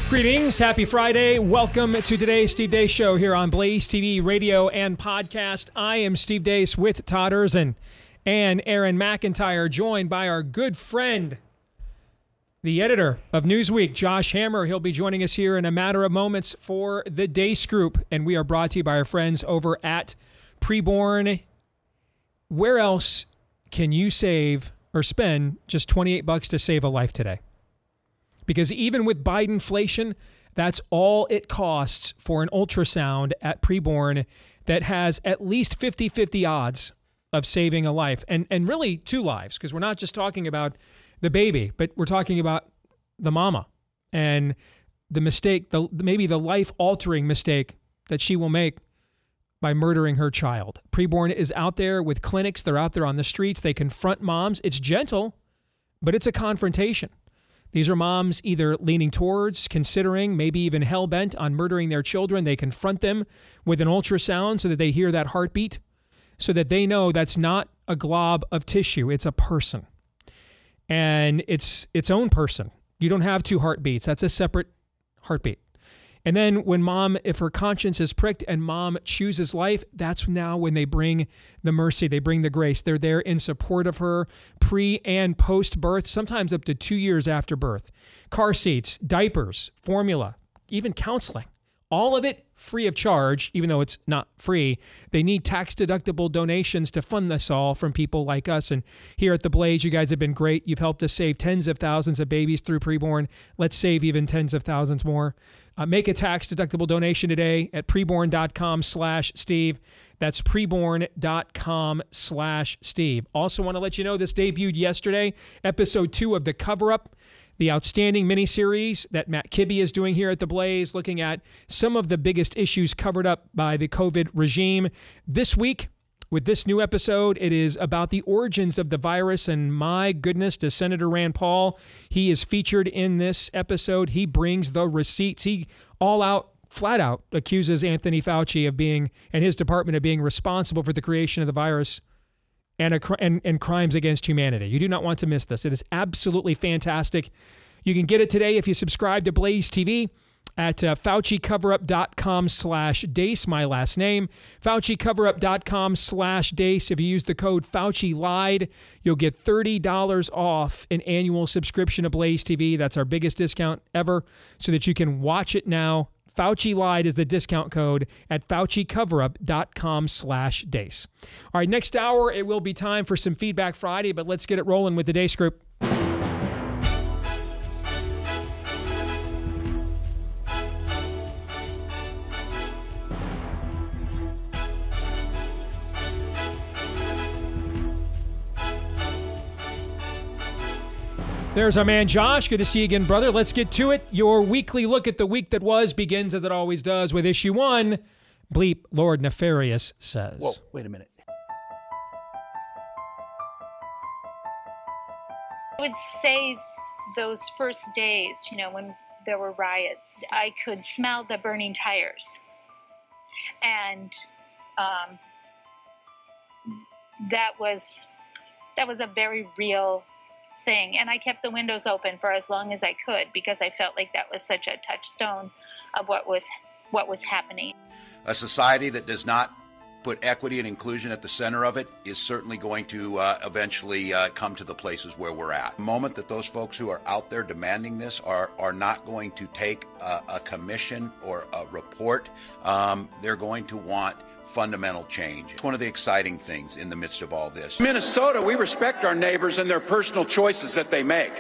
Greetings, happy Friday. Welcome to today's Steve Deace Show here on BlazeTV radio and podcast. I am Steve Deace with Todd Erzin and Aaron McIntyre, joined by our good friend, the editor of Newsweek, Josh Hammer. He'll be joining us here in a matter of moments for the Deace Group, and we are brought to you by our friends over at Preborn. Where else can you save or spend just $28 to save a life today? Because even with Bidenflation, that's all it costs for an ultrasound at Preborn that has at least 50-50 odds of saving a life. And really two lives, because we're not just talking about the baby, but we're talking about the mama and the mistake, maybe the life-altering mistake that she will make by murdering her child. Preborn is out there with clinics. They're out there on the streets. They confront moms. It's gentle, but it's a confrontation. These are moms either leaning towards, considering, maybe even hell-bent on murdering their children. They confront them with an ultrasound so that they hear that heartbeat, so that they know that's not a glob of tissue. It's a person. And it's its own person. You don't have two heartbeats. That's a separate heartbeat. And then when mom, if her conscience is pricked and mom chooses life, that's now when they bring the mercy, they bring the grace. They're there in support of her pre and post birth, sometimes up to 2 years after birth. Car seats, diapers, formula, even counseling. All of it free of charge, even though it's not free. They need tax-deductible donations to fund this all from people like us. And here at The Blaze, you guys have been great. You've helped us save tens of thousands of babies through Preborn. Let's save even tens of thousands more. Make a tax-deductible donation today at preborn.com/Steve. That's preborn.com/Steve. Also want to let you know this debuted yesterday, episode 2 of The Cover-Up, the outstanding miniseries that Matt Kibbe is doing here at The Blaze, looking at some of the biggest issues covered up by the COVID regime. This week, with this new episode, it is about the origins of the virus, and my goodness, does Senator Rand Paul, he is featured in this episode. He brings the receipts. He flat out accuses Anthony Fauci of being, and his department of being responsible for the creation of the virus and crimes against humanity. You do not want to miss this. It is absolutely fantastic. You can get it today if you subscribe to Blaze TV at FauciCoverup.com/Deace, my last name. FauciCoverup.com/Deace. If you use the code FauciLied, you'll get $30 off an annual subscription to Blaze TV. That's our biggest discount ever, so that you can watch it now. Fauci Lied is the discount code at FauciCoverup.com/Deace. All right, next hour, it will be time for some Feedback Friday, but let's get it rolling with the Deace Group. There's our man Josh. Good to see you again, brother. Let's get to it. Your weekly look at the week that was begins, as it always does, with issue 1. Bleep, Lord Nefarious says. Whoa, wait a minute. I would say those first days, when there were riots, I could smell the burning tires. And that was a very real thing. And I kept the windows open for as long as I could, because I felt like that was such a touchstone of what was happening. A society that does not put equity and inclusion at the center of it is certainly going to eventually come to the places where we're at. The moment that those folks who are out there demanding this are not going to take a commission or a report, they're going to want fundamental change. It's one of the exciting things in the midst of all this. In Minnesota, we respect our neighbors and their personal choices that they make.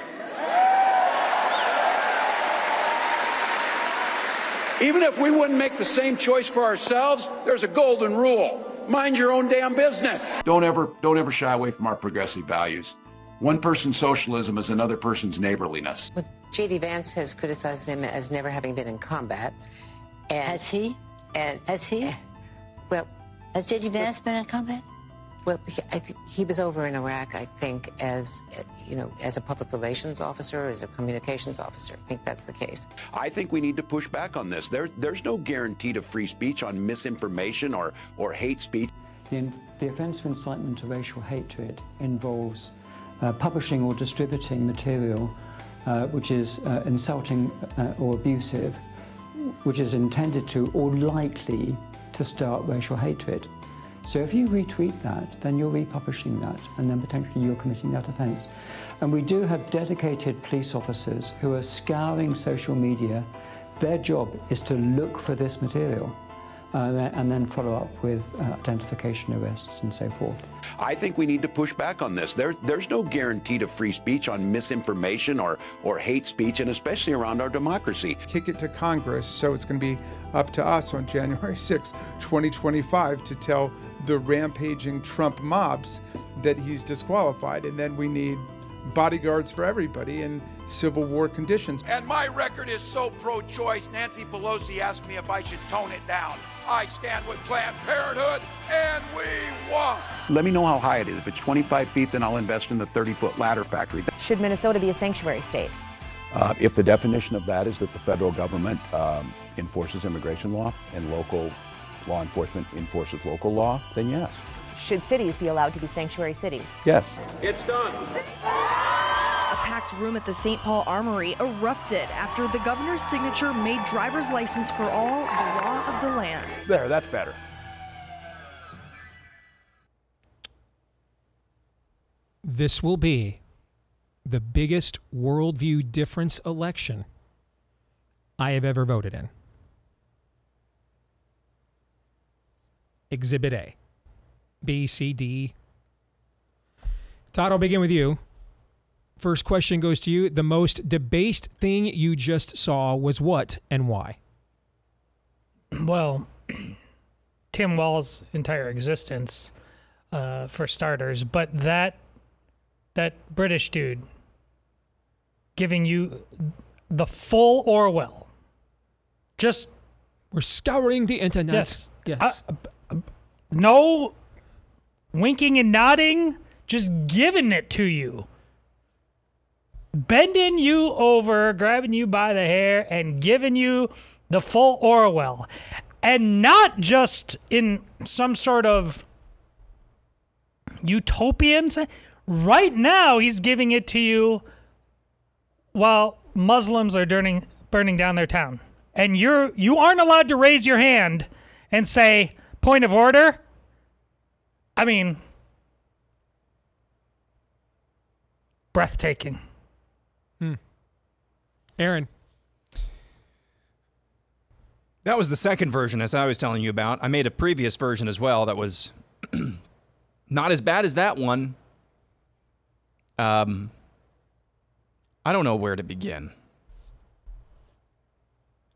Even if we wouldn't make the same choice for ourselves, there's a golden rule. Mind your own damn business. Don't ever shy away from our progressive values. One person's socialism is another person's neighborliness. Well, J.D. Vance has criticized him as never having been in combat. And, has he? Well, has J.D. Vance been in combat? Well, I think he was over in Iraq, I think, as a public relations officer, as a communications officer. I think that's the case. I think we need to push back on this. There's no guarantee to free speech on misinformation or hate speech. The offence of incitement to racial hatred involves publishing or distributing material which is insulting or abusive, which is intended to or likely to start racial hatred. So if you retweet that, then you're republishing that, and then potentially you're committing that offence. And we do have dedicated police officers who are scouring social media. Their job is to look for this material and then follow up with identification arrests and so forth. I think we need to push back on this. There's no guarantee to free speech on misinformation or hate speech, and especially around our democracy. Kick it to Congress, so it's going to be up to us on January 6, 2025 to tell the rampaging Trump mobs that he's disqualified, and then we need bodyguards for everybody in Civil War conditions. And my record is so pro-choice, Nancy Pelosi asked me if I should tone it down. I stand with Planned Parenthood, and we won. Let me know how high it is. If it's 25 feet, then I'll invest in the 30-foot ladder factory. Should Minnesota be a sanctuary state? If the definition of that is that the federal government enforces immigration law and local law enforcement enforces local law, then yes. Should cities be allowed to be sanctuary cities? Yes. It's done. A packed room at the St. Paul Armory erupted after the governor's signature made driver's license for all the law of the land. There, that's better. This will be the biggest worldview difference election I have ever voted in. Exhibit A. B, C, D. Todd, I'll begin with you. First question goes to you. The most debased thing you just saw was what and why? Well, Tim Walz's entire existence, for starters, but that British dude giving you the full Orwell. Just we're scouring the internet. Yes. Yes. No winking and nodding, just giving it to you. Bending you over, grabbing you by the hair, and giving you the full Orwell. And not just in some sort of utopian sense. Right now, he's giving it to you while Muslims are burning down their town. And you aren't allowed to raise your hand and say, point of order. I mean, breathtaking. Aaron. That was the second version, as I was telling you about. I made a previous version as well that was not as bad as that one. I don't know where to begin.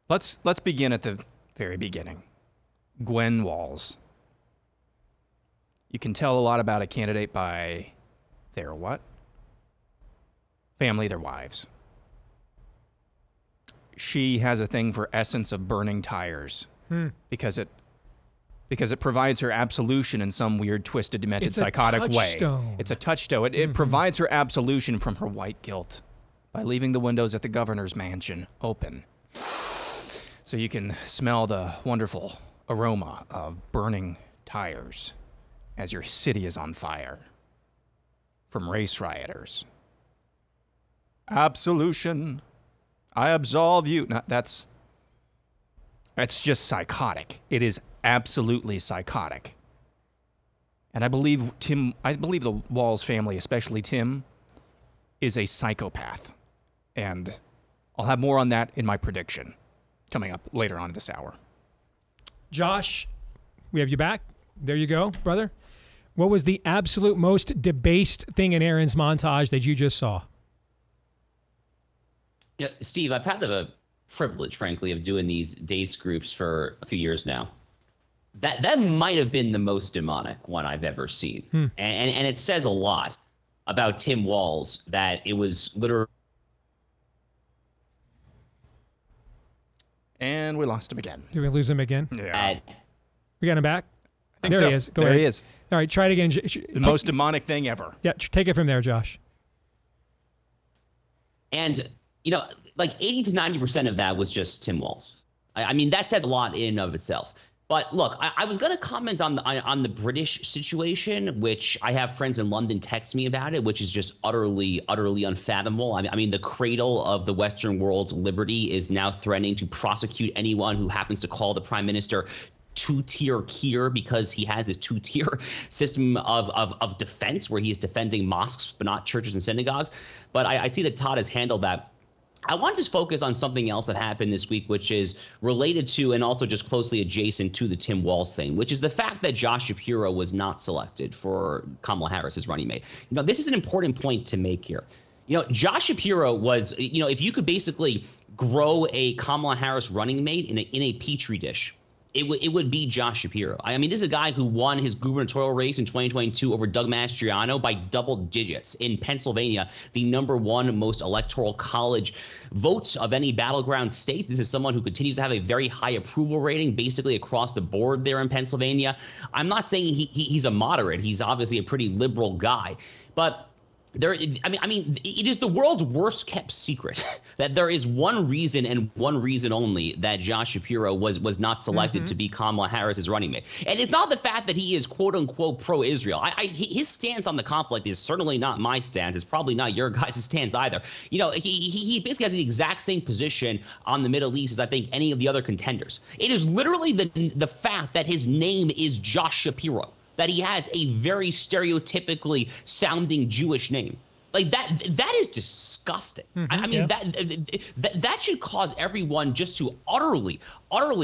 Let's begin at the very beginning. Gwen Walz. You can tell a lot about a candidate by their what? Family, their wives. She has a thing for essence of burning tires because it provides her absolution in some weird, twisted, demented, psychotic way. It's a touchstone. It provides her absolution from her white guilt by leaving the windows at the governor's mansion open so you can smell the wonderful aroma of burning tires as your city is on fire from race rioters. Absolution. I absolve you. No, that's just psychotic. It is absolutely psychotic. And I believe the Walz family, especially Tim, is a psychopath. And I'll have more on that in my prediction coming up later on this hour. Josh, we have you back. There you go, brother. What was the absolute most debased thing in Aaron's montage that you just saw? Yeah, Steve, I've had the privilege, frankly, of doing these Deace groups for a few years now. That might have been the most demonic one I've ever seen. And it says a lot about Tim Walz that it was literally... And we lost him again. Did we lose him again? Yeah. We got him back? I think there so. He is. Go there ahead. he is. All right, try it again. The most demonic thing ever. Yeah, take it from there, Josh. And, like 80 to 90% of that was just Tim Walz. I mean, that says a lot in and of itself. But look, I was going to comment on the British situation, which I have friends in London text me about it, which is just utterly unfathomable. I mean, the cradle of the Western world's liberty is now threatening to prosecute anyone who happens to call the prime minister two-tier Kier because he has his two-tier system of defense where he is defending mosques but not churches and synagogues. But I see that Todd has handled that. I want to just focus on something else that happened this week, which is related to and also just closely adjacent to the Tim Walz thing, which is the fact that Josh Shapiro was not selected for Kamala Harris's running mate. You know, this is an important point to make here. You know, Josh Shapiro was, you know, if you could basically grow a Kamala Harris running mate in a petri dish, it would be Josh Shapiro. I mean, this is a guy who won his gubernatorial race in 2022 over Doug Mastriano by double digits in Pennsylvania, the #1 most electoral college votes of any battleground state. This is someone who continues to have a very high approval rating basically across the board there in Pennsylvania. I'm not saying he's a moderate. He's obviously a pretty liberal guy, but I mean, it is the world's worst kept secret that there is one reason and one reason only that Josh Shapiro was not selected to be Kamala Harris's running mate. And it's not the fact that he is quote unquote pro-Israel. His stance on the conflict is certainly not my stance. It's probably not your guys' stance either. You know, he basically has the exact same position on the Middle East as I think any of the other contenders. It is literally the fact that his name is Josh Shapiro, that he has a very stereotypically sounding Jewish name. Like that is disgusting. I mean, that should cause everyone just to utterly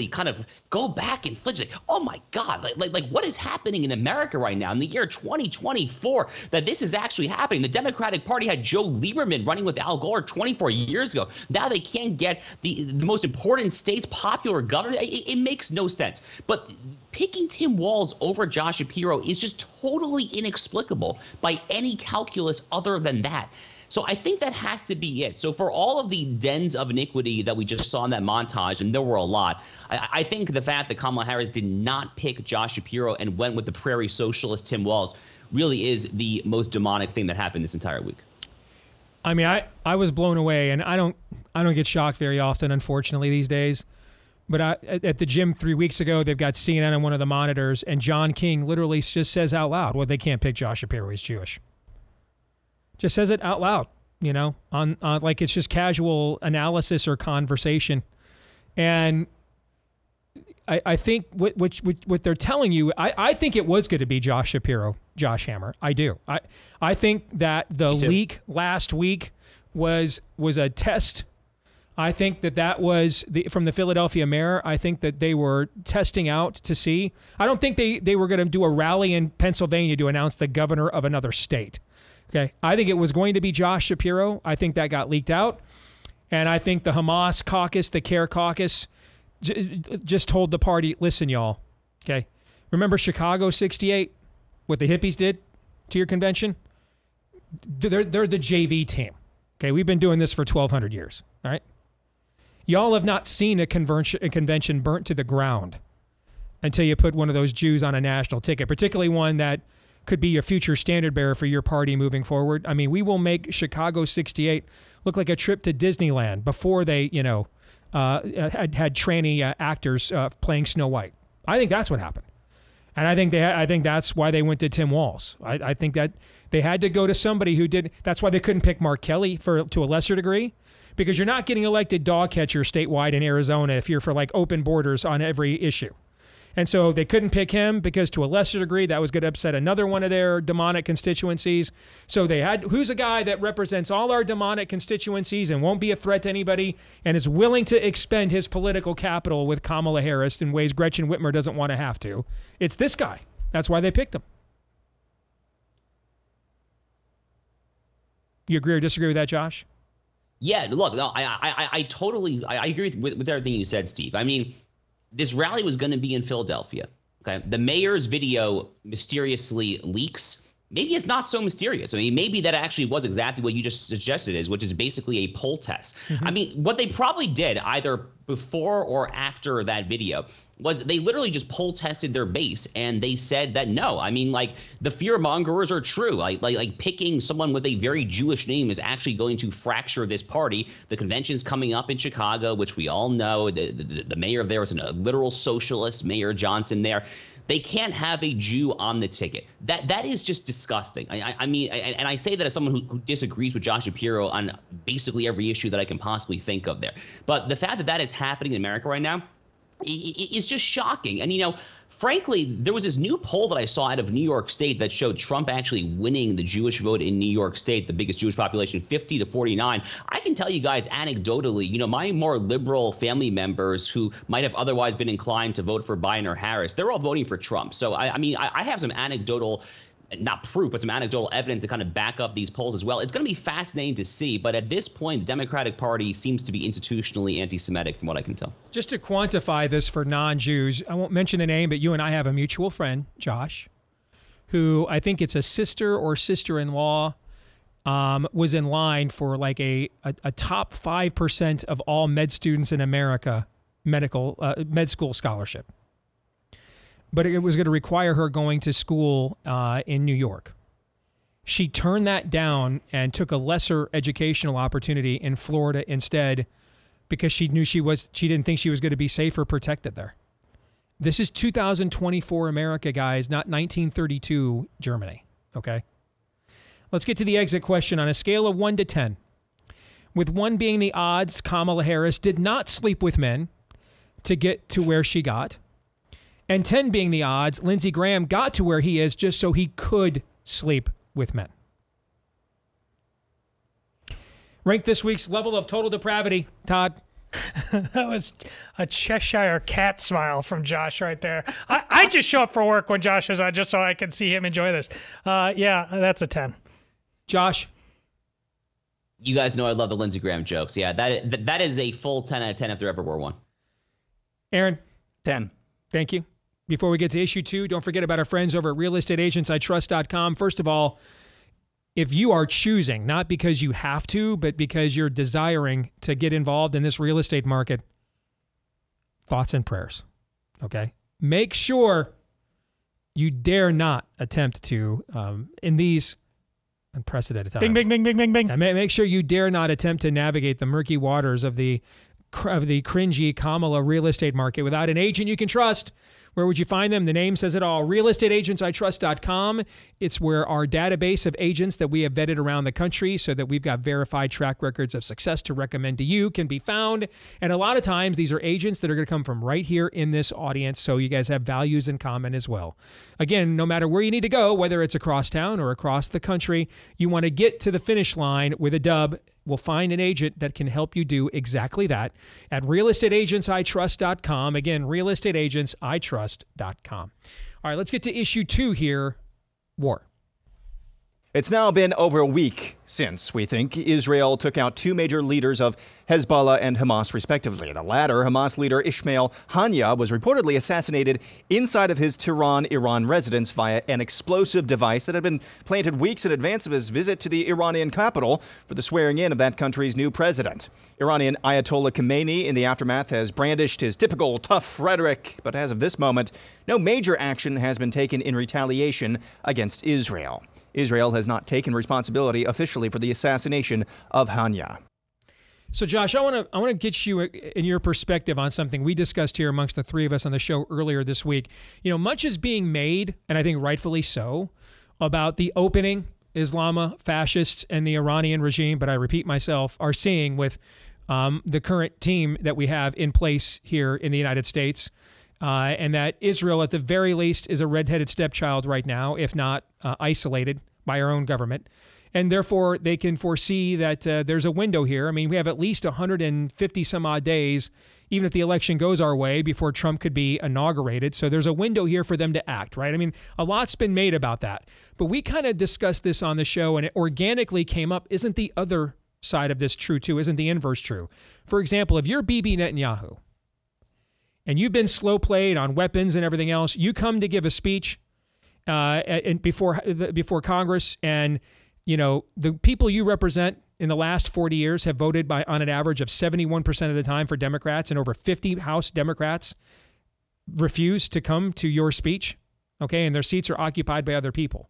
kind of go back and flinch. Like, oh my God, like what is happening in America right now in the year 2024 that this is actually happening? The Democratic Party had Joe Lieberman running with Al Gore 24 years ago. Now they can't get the most important state's popular governor. It makes no sense. But picking Tim Walz over Josh Shapiro is just totally inexplicable by any calculus other than that. So I think that has to be it. So for all of the dens of iniquity that we just saw in that montage, and there were a lot, I think the fact that Kamala Harris did not pick Josh Shapiro and went with the prairie socialist Tim Walz really is the most demonic thing that happened this entire week. I mean, I was blown away, and I don't get shocked very often, unfortunately, these days. But at the gym 3 weeks ago, they've got CNN on one of the monitors, and John King literally just says out loud, well, they can't pick Josh Shapiro, he's Jewish. Just says it out loud, you know, on like it's just casual analysis or conversation. And I think what they're telling you, I think it was going to be Josh Shapiro, Josh Hammer. I do. I think that the leak last week was a test. I think that was from the Philadelphia mayor. I think that they were testing out to see. I don't think they were going to do a rally in Pennsylvania to announce the governor of another state. Okay, I think it was going to be Josh Shapiro. I think that got leaked out. And I think the Hamas caucus, the CARE caucus, just told the party, listen, y'all, okay, remember Chicago 68, what the hippies did to your convention? They're the JV team. Okay, we've been doing this for 1,200 years, all right? Y'all have not seen a convention burnt to the ground until you put one of those Jews on a national ticket, particularly one that could be a future standard bearer for your party moving forward. I mean, we will make Chicago 68 look like a trip to Disneyland before they, you know, had tranny actors playing Snow White. I think that's what happened. And I think that's why they went to Tim Walz. I think that they had to go to somebody who did. That's why they couldn't pick Mark Kelly to a lesser degree, because you're not getting elected dog catcher statewide in Arizona if you're for like open borders on every issue. And so they couldn't pick him because to a lesser degree, that was going to upset another one of their demonic constituencies. So they had, who's a guy that represents all our demonic constituencies and won't be a threat to anybody and is willing to expend his political capital with Kamala Harris in ways Gretchen Whitmer doesn't want to have to. It's this guy. That's why they picked him. You agree or disagree with that, Josh? Yeah, look, no, I totally agree with everything you said, Steve. I mean, this rally was going to be in Philadelphia. Okay, the mayor's video mysteriously leaks. maybe it's not so mysterious. I mean, maybe that actually was exactly what you just suggested which is basically a poll test. I mean, what they probably did either before or after that video was they literally just poll tested their base, and they said that no. I mean, like, the fear mongers are true. Like picking someone with a very Jewish name is actually going to fracture this party. The convention's coming up in Chicago, which we all know. The mayor there was a literal socialist, Mayor Johnson there. They can't have a Jew on the ticket. That is just disgusting. I mean, and I say that as someone who disagrees with Josh Shapiro on basically every issue that I can possibly think of there. But the fact that that is happening in America right now is just shocking. And, you know, frankly, there was this new poll that I saw out of New York State that showed Trump actually winning the Jewish vote in New York State, the biggest Jewish population, 50-49. I can tell you guys anecdotally, you know, my more liberal family members who might have otherwise been inclined to vote for Biden or Harris, they're all voting for Trump. So, I mean, I have some anecdotal, not proof, but some anecdotal evidence to kind of back up these polls as well. It's going to be fascinating to see, but at this point, the Democratic Party seems to be institutionally anti-Semitic from what I can tell. Just to quantify this for non-Jews, I won't mention the name, but you and I have a mutual friend, Josh, who I think it's a sister or sister-in-law, was in line for like a top 5% of all med students in America, med school scholarship. But it was going to require her going to school in New York. She turned that down and took a lesser educational opportunity in Florida instead because she knew she didn't think she was going to be safe or protected there. This is 2024 America, guys, not 1932 Germany, okay? Let's get to the exit question on a scale of 1 to 10. With 1 being the odds, Kamala Harris did not sleep with men to get to where she got. And 10 being the odds, Lindsey Graham got to where he is just so he could sleep with men. Rank this week's level of total depravity, Todd. That was a Cheshire cat smile from Josh right there. I just show up for work when Josh is on just so I can see him enjoy this. Yeah, that's a 10. Josh? You guys know I love the Lindsey Graham jokes. Yeah, that is a full 10 out of 10 if there ever were one. Aaron? 10. Thank you. Before we get to issue 2, don't forget about our friends over at realestateagentsitrust.com. First of all, if you are choosing, not because you have to, but because you're desiring to get involved in this real estate market, thoughts and prayers, okay? Make sure you dare not attempt to, in these unprecedented times. Bing, bing, bing, bing, bing, bing. And make sure you dare not attempt to navigate the murky waters of the cringy Kamala real estate market without an agent you can trust. Where would you find them? The name says it all. realestateagentsitrust.com. It's where our database of agents that we have vetted around the country so that we've got verified track records of success to recommend to you can be found. And a lot of times these are agents that are going to come from right here in this audience, so you guys have values in common as well. Again, no matter where you need to go, whether it's across town or across the country, you want to get to the finish line with a dub. We'll find an agent that can help you do exactly that at realestateagentsitrust.com. Again, realestateagentsitrust.com. All right, let's get to issue 2 here. War. It's now been over a week since, we think, Israel took out 2 major leaders of Hezbollah and Hamas, respectively. The latter, Hamas leader Ismail Haniyeh, was reportedly assassinated inside of his Tehran, Iran residence via an explosive device that had been planted weeks in advance of his visit to the Iranian capital for the swearing in of that country's new president. Iranian Ayatollah Khamenei, in the aftermath, has brandished his typical tough rhetoric, but as of this moment, no major action has been taken in retaliation against Israel. Israel has not taken responsibility officially for the assassination of Haniyeh. So, Josh, I want to get you in your perspective on something we discussed here amongst the 3 of us on the show earlier this week. You know, much is being made, and I think rightfully so, about the opening Islamofascists and the Iranian regime, but I repeat myself, are seeing with the current team that we have in place here in the United States. And that Israel, at the very least, is a redheaded stepchild right now, if not isolated by our own government. And therefore, they can foresee that there's a window here. I mean, we have at least 150 some odd days, even if the election goes our way, before Trump could be inaugurated. So there's a window here for them to act, right? I mean, a lot's been made about that. But we kind of discussed this on the show, and it organically came up. Isn't the other side of this true, too? Isn't the inverse true? For example, if you're Bibi Netanyahu, and you've been slow played on weapons and everything else, you come to give a speech, and before Congress, and the people you represent in the last 40 years have voted on an average of 71% of the time for Democrats, and over 50 House Democrats refuse to come to your speech, okay, and their seats are occupied by other people.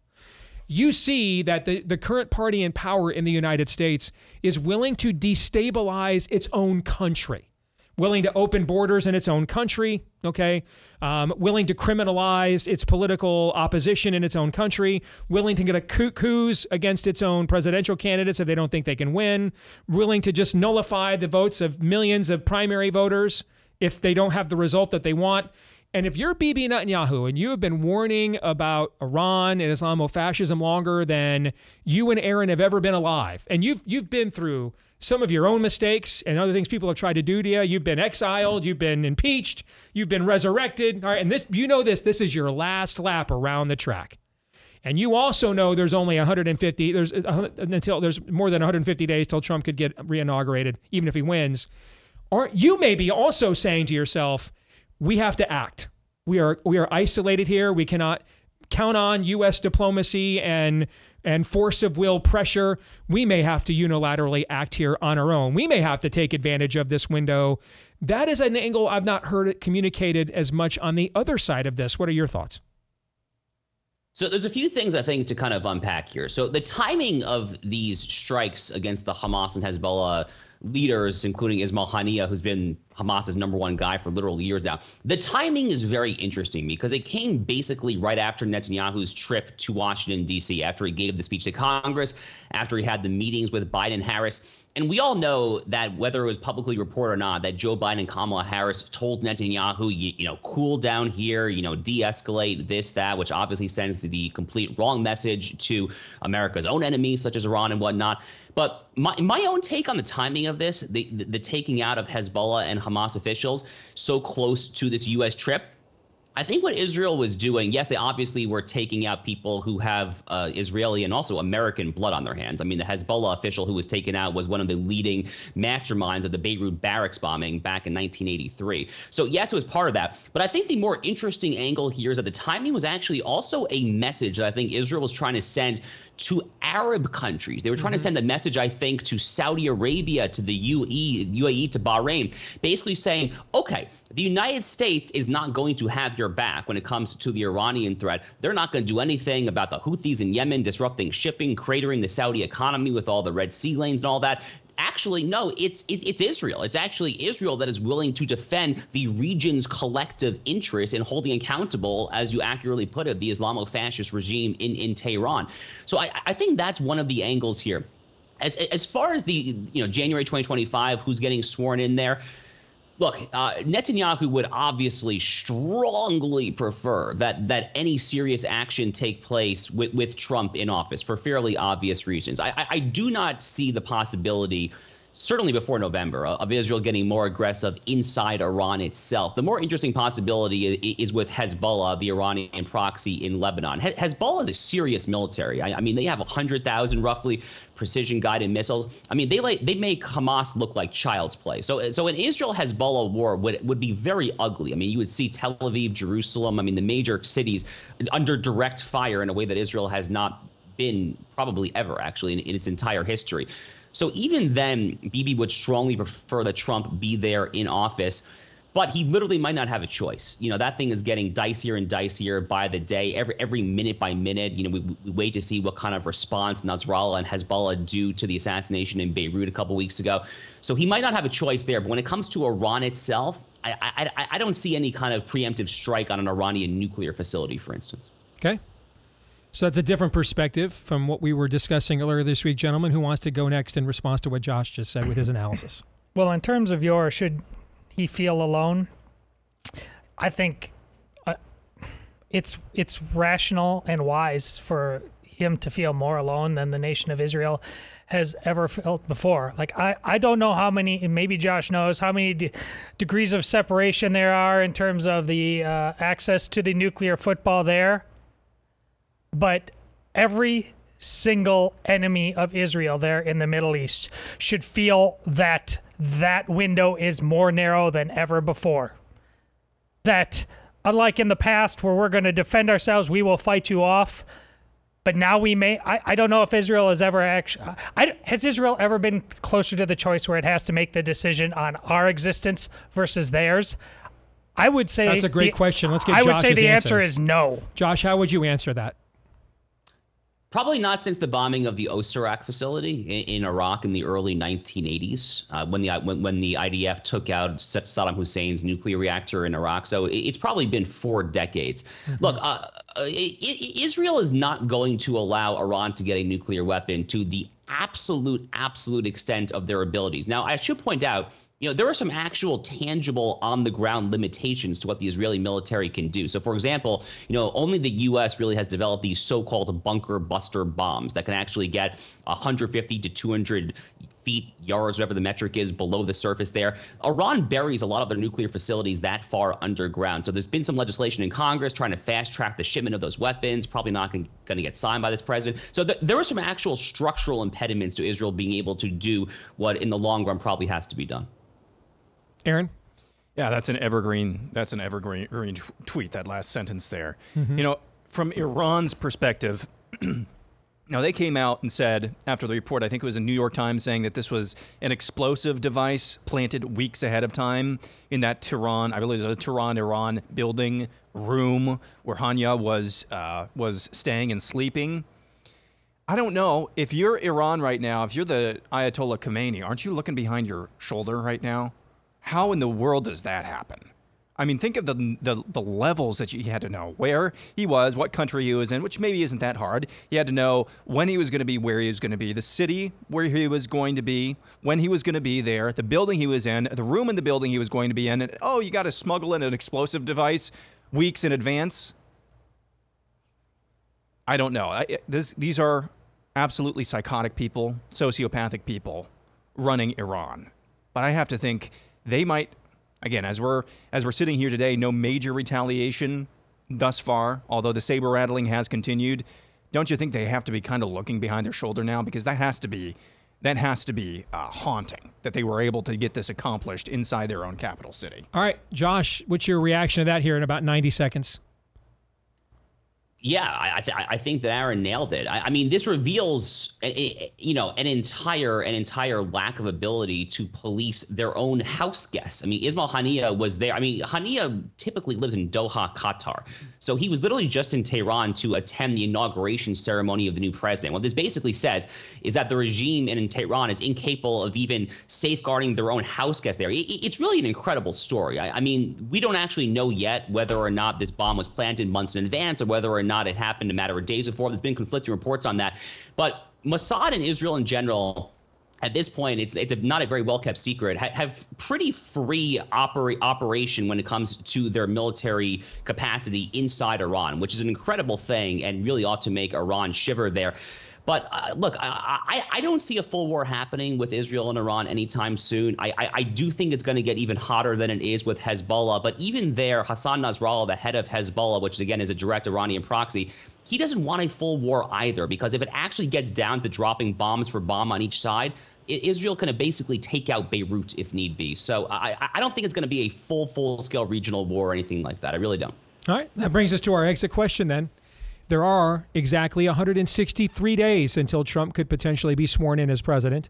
You see that the current party in power in the United States is willing to destabilize its own country, willing to open borders in its own country, okay, willing to criminalize its political opposition in its own country, willing to get a coups against its own presidential candidates if they don't think they can win, willing to just nullify the votes of millions of primary voters if they don't have the result that they want. And if you're Bibi Netanyahu and you have been warning about Iran and Islamofascism longer than you and Aaron have ever been alive, and you've been through some of your own mistakes and other things people have tried to do to you, you've been exiled, you've been impeached, you've been resurrected, all right, and this is your last lap around the track. And you also know there's only 150, there's more than 150 days till Trump could get reinaugurated, even if he wins. You may be also saying to yourself, we have to act. We are isolated here. We cannot count on U.S. diplomacy and force of will pressure. We may have to unilaterally act here on our own. We may have to take advantage of this window. That is an angle I've not heard it communicated as much on the other side of this. What are your thoughts? So there's a few things I think to kind of unpack here. So the timing of these strikes against the Hamas and Hezbollah leaders, including Ismail Haniyeh, who's been Hamas's #1 guy for literal years now. The timing is very interesting because it came basically right after Netanyahu's trip to Washington, D.C., after he gave the speech to Congress, after he had the meetings with Biden and Harris. And we all know that whether it was publicly reported or not, that Joe Biden and Kamala Harris told Netanyahu, cool down here, de-escalate this, that, which obviously sends the complete wrong message to America's own enemies, such as Iran and whatnot. But my own take on the timing of this, the taking out of Hezbollah and Hamas officials so close to this U.S. trip, I think what Israel was doing, yes, they obviously were taking out people who have Israeli and also American blood on their hands. I mean, the Hezbollah official who was taken out was one of the leading masterminds of the Beirut barracks bombing back in 1983. So, yes, it was part of that. But I think the more interesting angle here is that the timing was actually also a message that I think Israel was trying to send to Arab countries. They were trying to send a message, I think, to Saudi Arabia, to the UAE, to Bahrain, basically saying, okay, the United States is not going to have your back when it comes to the Iranian threat. They're not going to do anything about the Houthis in Yemen disrupting shipping, cratering the Saudi economy with all the Red Sea lanes and all that. Actually, no, it's Israel. It's actually Israel that is willing to defend the region's collective interest in holding accountable, as you accurately put it, the Islamo-fascist regime in Tehran. So I think that's one of the angles here. As far as the January 2025, who's getting sworn in there, look, Netanyahu would obviously strongly prefer that any serious action take place with Trump in office for fairly obvious reasons. I do not see the possibility, certainly before November, of Israel getting more aggressive inside Iran itself. The more interesting possibility is with Hezbollah, the Iranian proxy in Lebanon. Hezbollah is a serious military. I mean, they have 100,000 roughly precision-guided missiles. I mean, they make Hamas look like child's play. So an Israel-Hezbollah war would be very ugly. I mean, you would see Tel Aviv, Jerusalem, I mean, the major cities under direct fire in a way that Israel has not been probably ever, actually, in its entire history. So even then, Bibi would strongly prefer that Trump be there in office, but he literally might not have a choice. That thing is getting dicier and dicier by the day, every minute by minute. We wait to see what kind of response Nasrallah and Hezbollah do to the assassination in Beirut a couple weeks ago. So he might not have a choice there. But when it comes to Iran itself, I don't see any kind of preemptive strike on an Iranian nuclear facility, for instance. Okay. So that's a different perspective from what we were discussing earlier this week. Gentlemen, who wants to go next in response to what Josh just said with his analysis? Well, in terms of should he feel alone, I think it's rational and wise for him to feel more alone than the nation of Israel has ever felt before. Like, I don't know how many, maybe Josh knows, how many degrees of separation there are in terms of the access to the nuclear football there. But every single enemy of Israel there in the Middle East should feel that that window is more narrow than ever before. That unlike in the past where we're going to defend ourselves, we will fight you off. But now we may, I don't know if Israel has ever actually, has Israel ever been closer to the choice where it has to make the decision on our existence versus theirs? I would say that's a great question. Let's get I Josh's would say the answer answer is no. Josh, how would you answer that? Probably not since the bombing of the Osirak facility in Iraq in the early 1980s, when the IDF took out Saddam Hussein's nuclear reactor in Iraq. So it's probably been 4 decades. Mm-hmm. Look, Israel is not going to allow Iran to get a nuclear weapon to the absolute extent of their abilities. Now, I should point out, there are some actual tangible on-the-ground limitations to what the Israeli military can do. So, for example, only the U.S. really has developed these so-called bunker buster bombs that can actually get 150 to 200 feet, yards, whatever the metric is, below the surface there. Iran buries a lot of their nuclear facilities that far underground. So there's been some legislation in Congress trying to fast-track the shipment of those weapons, probably not going to get signed by this president. So there are some actual structural impediments to Israel being able to do what, in the long run, probably has to be done. Aaron? Yeah, that's an evergreen tweet, that last sentence there. Mm-hmm. From Iran's perspective, now they came out and said after the report, I think it was in New York Times, saying that this was an explosive device planted weeks ahead of time in that Tehran, I believe it was a Tehran, Iran building room where Hania was staying and sleeping. I don't know. If you're Iran right now, if you're the Ayatollah Khomeini, aren't you looking behind your shoulder right now? How in the world does that happen? I mean, think of the levels that you had to know. Where he was, what country he was in, which maybe isn't that hard. He had to know when he was going to be, where he was going to be, the city where he was going to be, when he was going to be there, the building he was in, the room in the building he was going to be in. And, you got to smuggle in an explosive device weeks in advance? I don't know. These are absolutely psychotic people, sociopathic people running Iran. But I have to think they might, again, as we're sitting here today, no major retaliation thus far, although the saber rattling has continued. Don't you think they have to be kind of looking behind their shoulder now? Because that has to be haunting that they were able to get this accomplished inside their own capital city. All right, Josh, what's your reaction to that here in about 90 seconds? Yeah, I think that Aaron nailed it. I mean, this reveals, an entire lack of ability to police their own house guests. I mean, Ismail Hania was there. I mean, Hania typically lives in Doha, Qatar. So he was literally just in Tehran to attend the inauguration ceremony of the new president. What this basically says is that the regime in Tehran is incapable of even safeguarding their own house guests there. It's really an incredible story. I mean, we don't actually know yet whether or not this bomb was planted months in advance or whether or not it happened a matter of days before. There's been conflicting reports on that. But Mossad and Israel in general, at this point, it's not a very well-kept secret, have pretty free operation when it comes to their military capacity inside Iran, which is an incredible thing and really ought to make Iran shiver there. But look, I don't see a full war happening with Israel and Iran anytime soon. I do think it's going to get even hotter than it is with Hezbollah. But even there, Hassan Nasrallah, the head of Hezbollah, which again is a direct Iranian proxy, he doesn't want a full war either, because if it actually gets down to dropping bombs for bomb on each side, Israel can basically take out Beirut if need be. So I don't think it's going to be a full-scale regional war or anything like that. I really don't. All right. That brings us to our exit question then. There are exactly 163 days until Trump could potentially be sworn in as president.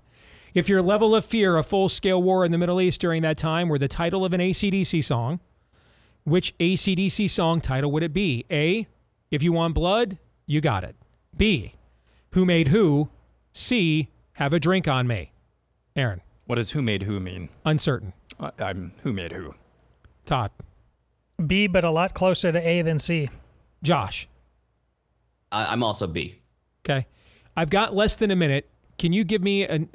If your level of fear of full-scale war in the Middle East during that time were the title of an AC/DC song, which AC/DC song title would it be? A, If You Want Blood, You Got It. B, Who Made Who? C, Have a Drink on Me. Aaron. What does who made who mean? Uncertain. I'm who made who. Todd. B, but a lot closer to A than C. Josh. I'm also B. Okay. I've got less than a minute. Can you give me an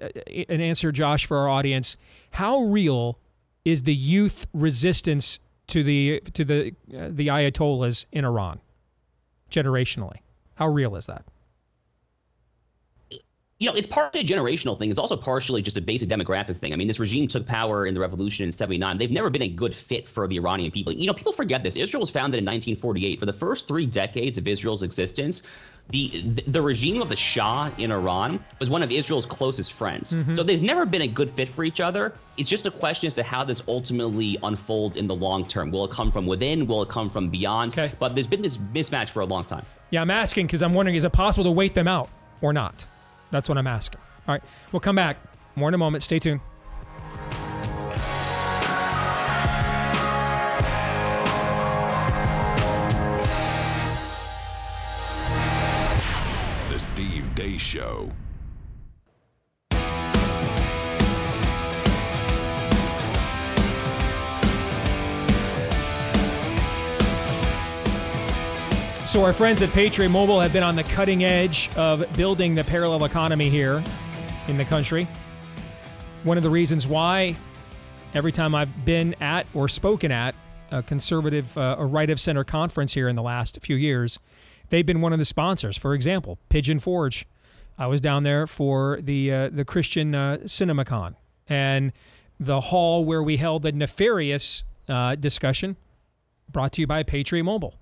answer, Josh, for our audience? How real is the youth resistance to the Ayatollahs in Iran, generationally? How real is that? it's partially a generational thing. It's also partially just a basic demographic thing. I mean, this regime took power in the revolution in 79. They've never been a good fit for the Iranian people. People forget this. Israel was founded in 1948. For the first 3 decades of Israel's existence, the regime of the Shah in Iran was one of Israel's closest friends. So they've never been a good fit for each other. It's just a question as to how this ultimately unfolds in the long term. Will it come from within? Will it come from beyond? Okay. But there's been this mismatch for a long time. Yeah, I'm asking because I'm wondering, is it possible to wait them out or not? That's what I'm asking. All right, we'll come back. More in a moment. Stay tuned. The Steve Deace Show. So our friends at Patriot Mobile have been on the cutting edge of building the parallel economy here in the country. One of the reasons why every time I've been at or spoken at a conservative, a right-of-center conference here in the last few years, they've been one of the sponsors. For example, Pigeon Forge. I was down there for the Christian CinemaCon, and the hall where we held the nefarious discussion, brought to you by Patriot Mobile.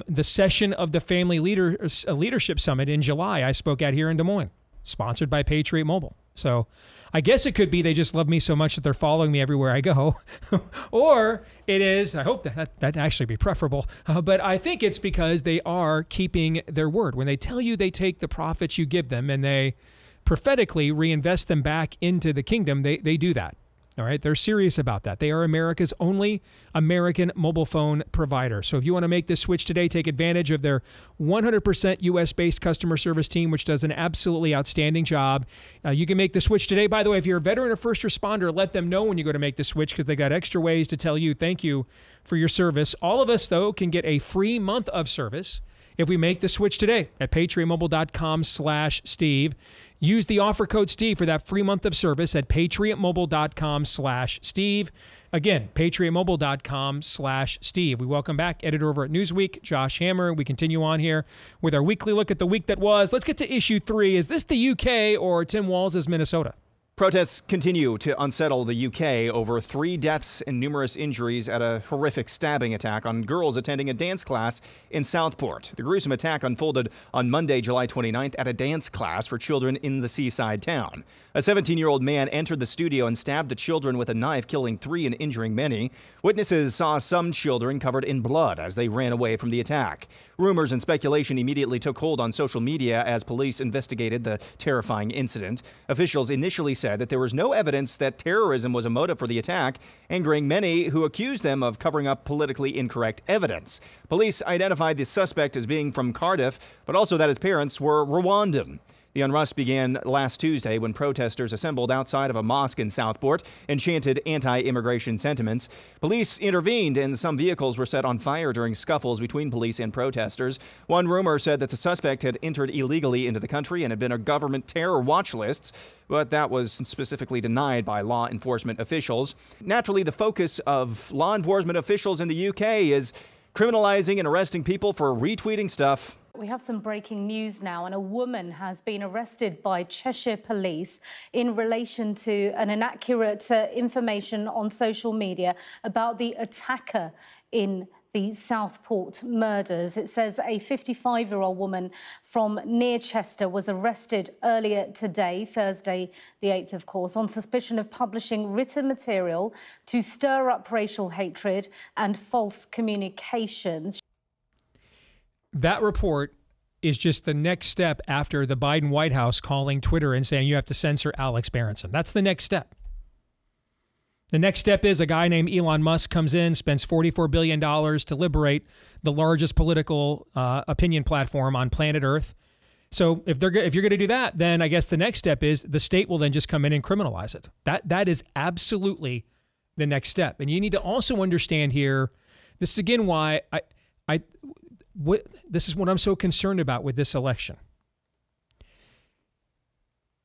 The session of the Family Leadership Summit in July, I spoke at here in Des Moines, sponsored by Patriot Mobile. So I guess it could be they just love me so much that they're following me everywhere I go. Or it is, I hope that'd actually be preferable, but I think it's because they are keeping their word. When they tell you they take the profits you give them and they prophetically reinvest them back into the kingdom, they do that. All right, they're serious about that. They are America's only American mobile phone provider. So if you want to make this switch today, take advantage of their 100% U.S.-based customer service team, which does an absolutely outstanding job. You can make the switch today. By the way, if you're a veteran or first responder, let them know when you go to make the switch because they got extra ways to tell you thank you for your service. All of us, though, can get a free month of service if we make the switch today at patriotmobile.com/Steve. Use the offer code Steve for that free month of service at patriotmobile.com/Steve. Again, patriotmobile.com/Steve. We welcome back editor over at Newsweek, Josh Hammer. We continue on here with our weekly look at the week that was. Let's get to issue 3. Is this the UK or Tim Walz's Minnesota? Protests continue to unsettle the UK over 3 deaths and numerous injuries at a horrific stabbing attack on girls attending a dance class in Southport. The gruesome attack unfolded on Monday, July 29th at a dance class for children in the seaside town. A 17-year-old man entered the studio and stabbed the children with a knife, killing 3 and injuring many. Witnesses saw some children covered in blood as they ran away from the attack. Rumors and speculation immediately took hold on social media as police investigated the terrifying incident. Officials initially said that there was no evidence that terrorism was a motive for the attack, angering many who accused them of covering up politically incorrect evidence. Police identified the suspect as being from Cardiff, but also that his parents were Rwandan. The unrest began last Tuesday when protesters assembled outside of a mosque in Southport and chanted anti-immigration sentiments. Police intervened and some vehicles were set on fire during scuffles between police and protesters. One rumor said that the suspect had entered illegally into the country and had been on government terror watch lists, but that was specifically denied by law enforcement officials. Naturally, the focus of law enforcement officials in the UK is criminalizing and arresting people for retweeting stuff. We have some breaking news now, and a woman has been arrested by Cheshire Police in relation to an inaccurate information on social media about the attacker in the Southport murders. It says a 55-year-old woman from near Chester was arrested earlier today, Thursday the 8th, of course, on suspicion of publishing written material to stir up racial hatred and false communications. That report is just the next step after the Biden White House calling Twitter and saying you have to censor Alex Berenson. That's the next step. The next step is a guy named Elon Musk comes in, spends $44 billion to liberate the largest political opinion platform on planet Earth. So if you're going to do that, then I guess the next step is the state will then just come in and criminalize it. That is absolutely the next step. And you need to also understand here, this is again why this is what I'm so concerned about with this election.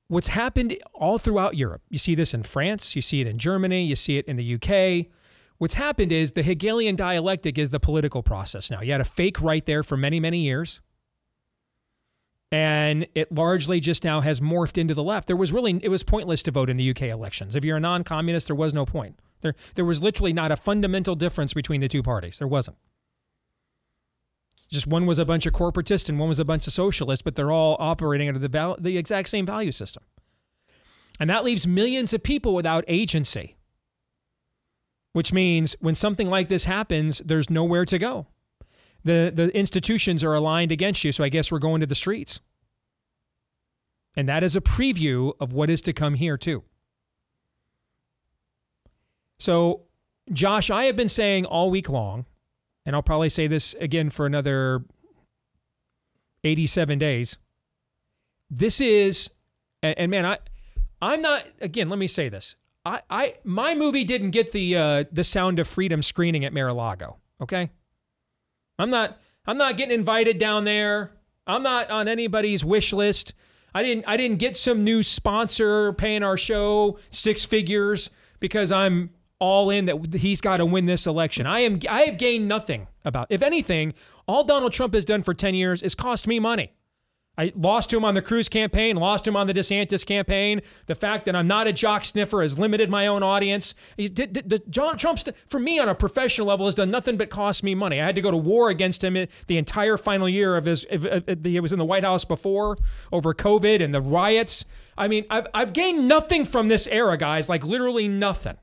What's happened all throughout Europe, you see this in France, you see it in Germany, you see it in the UK. What's happened is the Hegelian dialectic is the political process now. You had a fake right there for many, many years. And it largely just now has morphed into the left. It was pointless to vote in the UK elections. If you're a non-communist, there was no point. There was literally not a fundamental difference between the two parties. There wasn't. Just one was a bunch of corporatists and one was a bunch of socialists, but they're all operating under the exact same value system. And that leaves millions of people without agency, which means when something like this happens, there's nowhere to go. The institutions are aligned against you, so I guess we're going to the streets. And that is a preview of what is to come here, too. So, Josh, I have been saying all week long, and I'll probably say this again for another 87 days. This is, and man, I'm not, again, let me say this. My movie didn't get the Sound of Freedom screening at Mar-a-Lago, okay? I'm not getting invited down there. I'm not on anybody's wish list. I didn't get some new sponsor paying our show 6 figures because I'm all in that he's got to win this election. I have gained nothing about. If anything, all Donald Trump has done for 10 years is cost me money. I lost to him on the Cruz campaign, lost to him on the DeSantis campaign. The fact that I'm not a jock sniffer has limited my own audience. Donald Trump, for me on a professional level, has done nothing but cost me money. I had to go to war against him the entire final year of he was in the White House before over COVID and the riots. I mean, I've gained nothing from this era, guys, like literally nothing.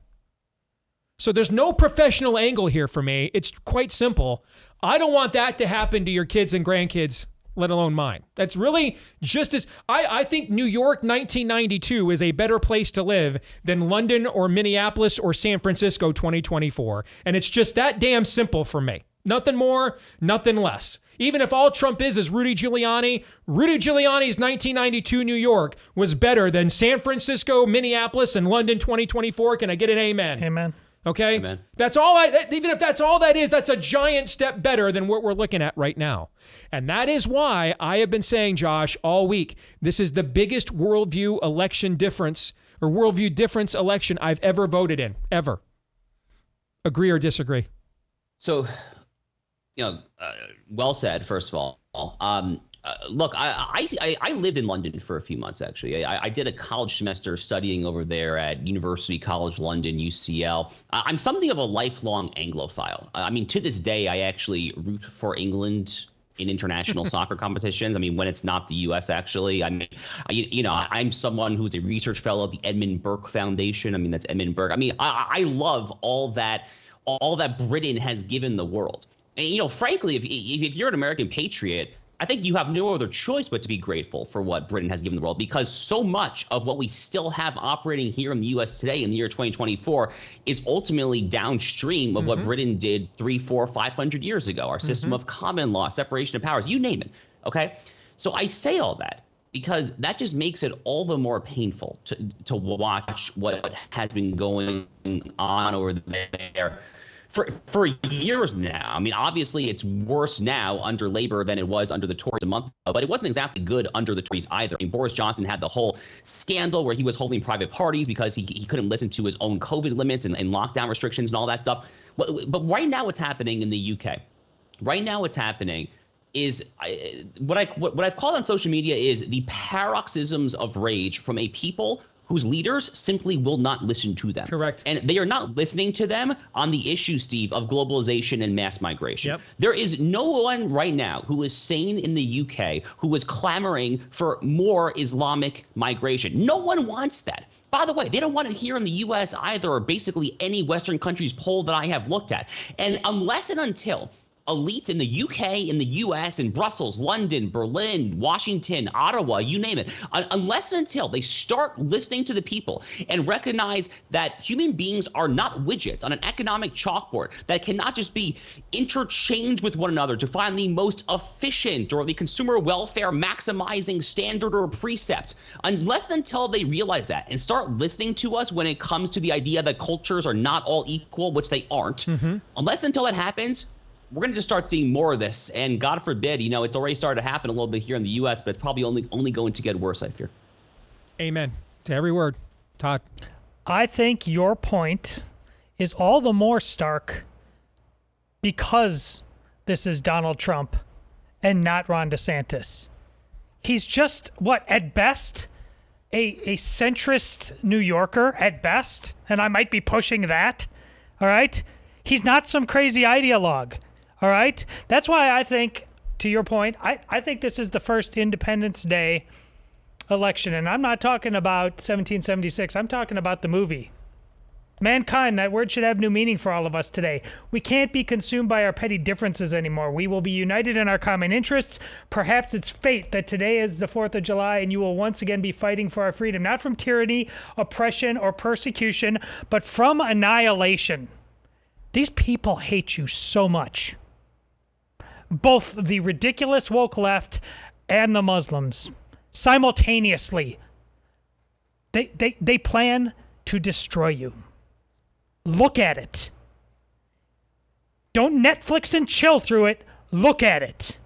So there's no professional angle here for me. It's quite simple. I don't want that to happen to your kids and grandkids, let alone mine. That's really just as... I think New York 1992 is a better place to live than London or Minneapolis or San Francisco 2024. And it's just that damn simple for me. Nothing more, nothing less. Even if all Trump is Rudy Giuliani's 1992 New York was better than San Francisco, Minneapolis, and London 2024. Can I get an amen? Amen. Okay? Amen. That's all even if that's all that is, that's a giant step better than what we're looking at right now. And that is why I have been saying, Josh, all week, this is the biggest worldview election difference or worldview difference election I've ever voted in, ever. Agree or disagree? So, well said, first of all. Look, I lived in London for a few months, actually. I did a college semester studying over there at University College London, UCL. I'm something of a lifelong Anglophile. I mean, to this day, I actually root for England in international soccer competitions. I mean, when it's not the U.S., actually. I mean, I'm someone who's a research fellow of the Edmund Burke Foundation. I mean, that's Edmund Burke. I mean, I love all that Britain has given the world. And, frankly, if you're an American patriot, I think you have no other choice but to be grateful for what Britain has given the world, because so much of what we still have operating here in the U.S. today in the year 2024 is ultimately downstream of what Britain did 300, 400, 500 years ago. Our system of common law, separation of powers, you name it. OK, so I say all that because that just makes it all the more painful to watch what has been going on over there for years now. I mean, obviously, it's worse now under Labour than it was under the Tories a month ago, but it wasn't exactly good under the Tories either. I mean, Boris Johnson had the whole scandal where he was holding private parties because he couldn't listen to his own COVID limits and lockdown restrictions and all that stuff. But right now what's happening in the UK, right now what's happening is what I've called on social media is the paroxysms of rage from a people whose leaders simply will not listen to them. Correct. And they are not listening to them on the issue, Steve, of globalization and mass migration. Yep. There is no one right now who is sane in the UK who is clamoring for more Islamic migration. No one wants that. By the way, they don't want it here in the U.S. either, or basically any Western country's poll that I have looked at. And unless and until elites in the UK, in the US, in Brussels, London, Berlin, Washington, Ottawa, you name it, unless and until they start listening to the people and recognize that human beings are not widgets on an economic chalkboard that cannot just be interchanged with one another to find the most efficient or the consumer welfare maximizing standard or precept, unless and until they realize that and start listening to us when it comes to the idea that cultures are not all equal, which they aren't, unless and until that happens, we're going to just start seeing more of this. And God forbid, it's already started to happen a little bit here in the U.S., but it's probably only going to get worse, I fear. Amen to every word. Todd? I think your point is all the more stark because this is Donald Trump and not Ron DeSantis. He's just, what, at best, a centrist New Yorker, at best, and I might be pushing that, all right? He's not some crazy ideologue, all right? That's why I think, to your point, I think this is the first Independence Day election, and I'm not talking about 1776. I'm talking about the movie. Mankind, that word should have new meaning for all of us today. We can't be consumed by our petty differences anymore. We will be united in our common interests. Perhaps it's fate that today is the 4th of July and you will once again be fighting for our freedom, not from tyranny, oppression, or persecution, but from annihilation. These people hate you so much. Both the ridiculous woke left and the Muslims. Simultaneously. They plan to destroy you. Look at it. Don't Netflix and chill through it. Look at it.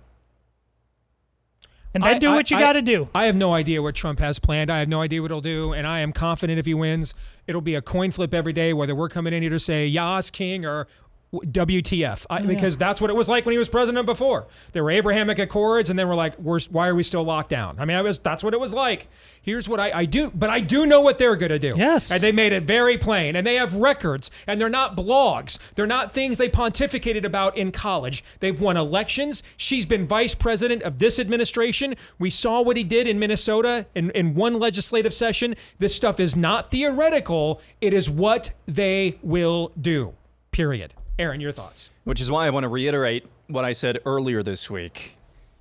And then do what you got to do. I have no idea what Trump has planned. I have no idea what he'll do. And I am confident if he wins, it'll be a coin flip every day, whether we're coming in here to say Yas King or WTF, because that's what it was like when he was president before. There were Abrahamic Accords, and then we're like, why are we still locked down? I mean, that's what it was like. Here's what I do, but I do know what they're going to do. Yes. And they made it very plain, and they have records, and they're not blogs. They're not things they pontificated about in college. They've won elections. She's been vice president of this administration. We saw what he did in Minnesota in one legislative session. This stuff is not theoretical. It is what they will do, period. Aaron, your thoughts? Which is why I want to reiterate what I said earlier this week.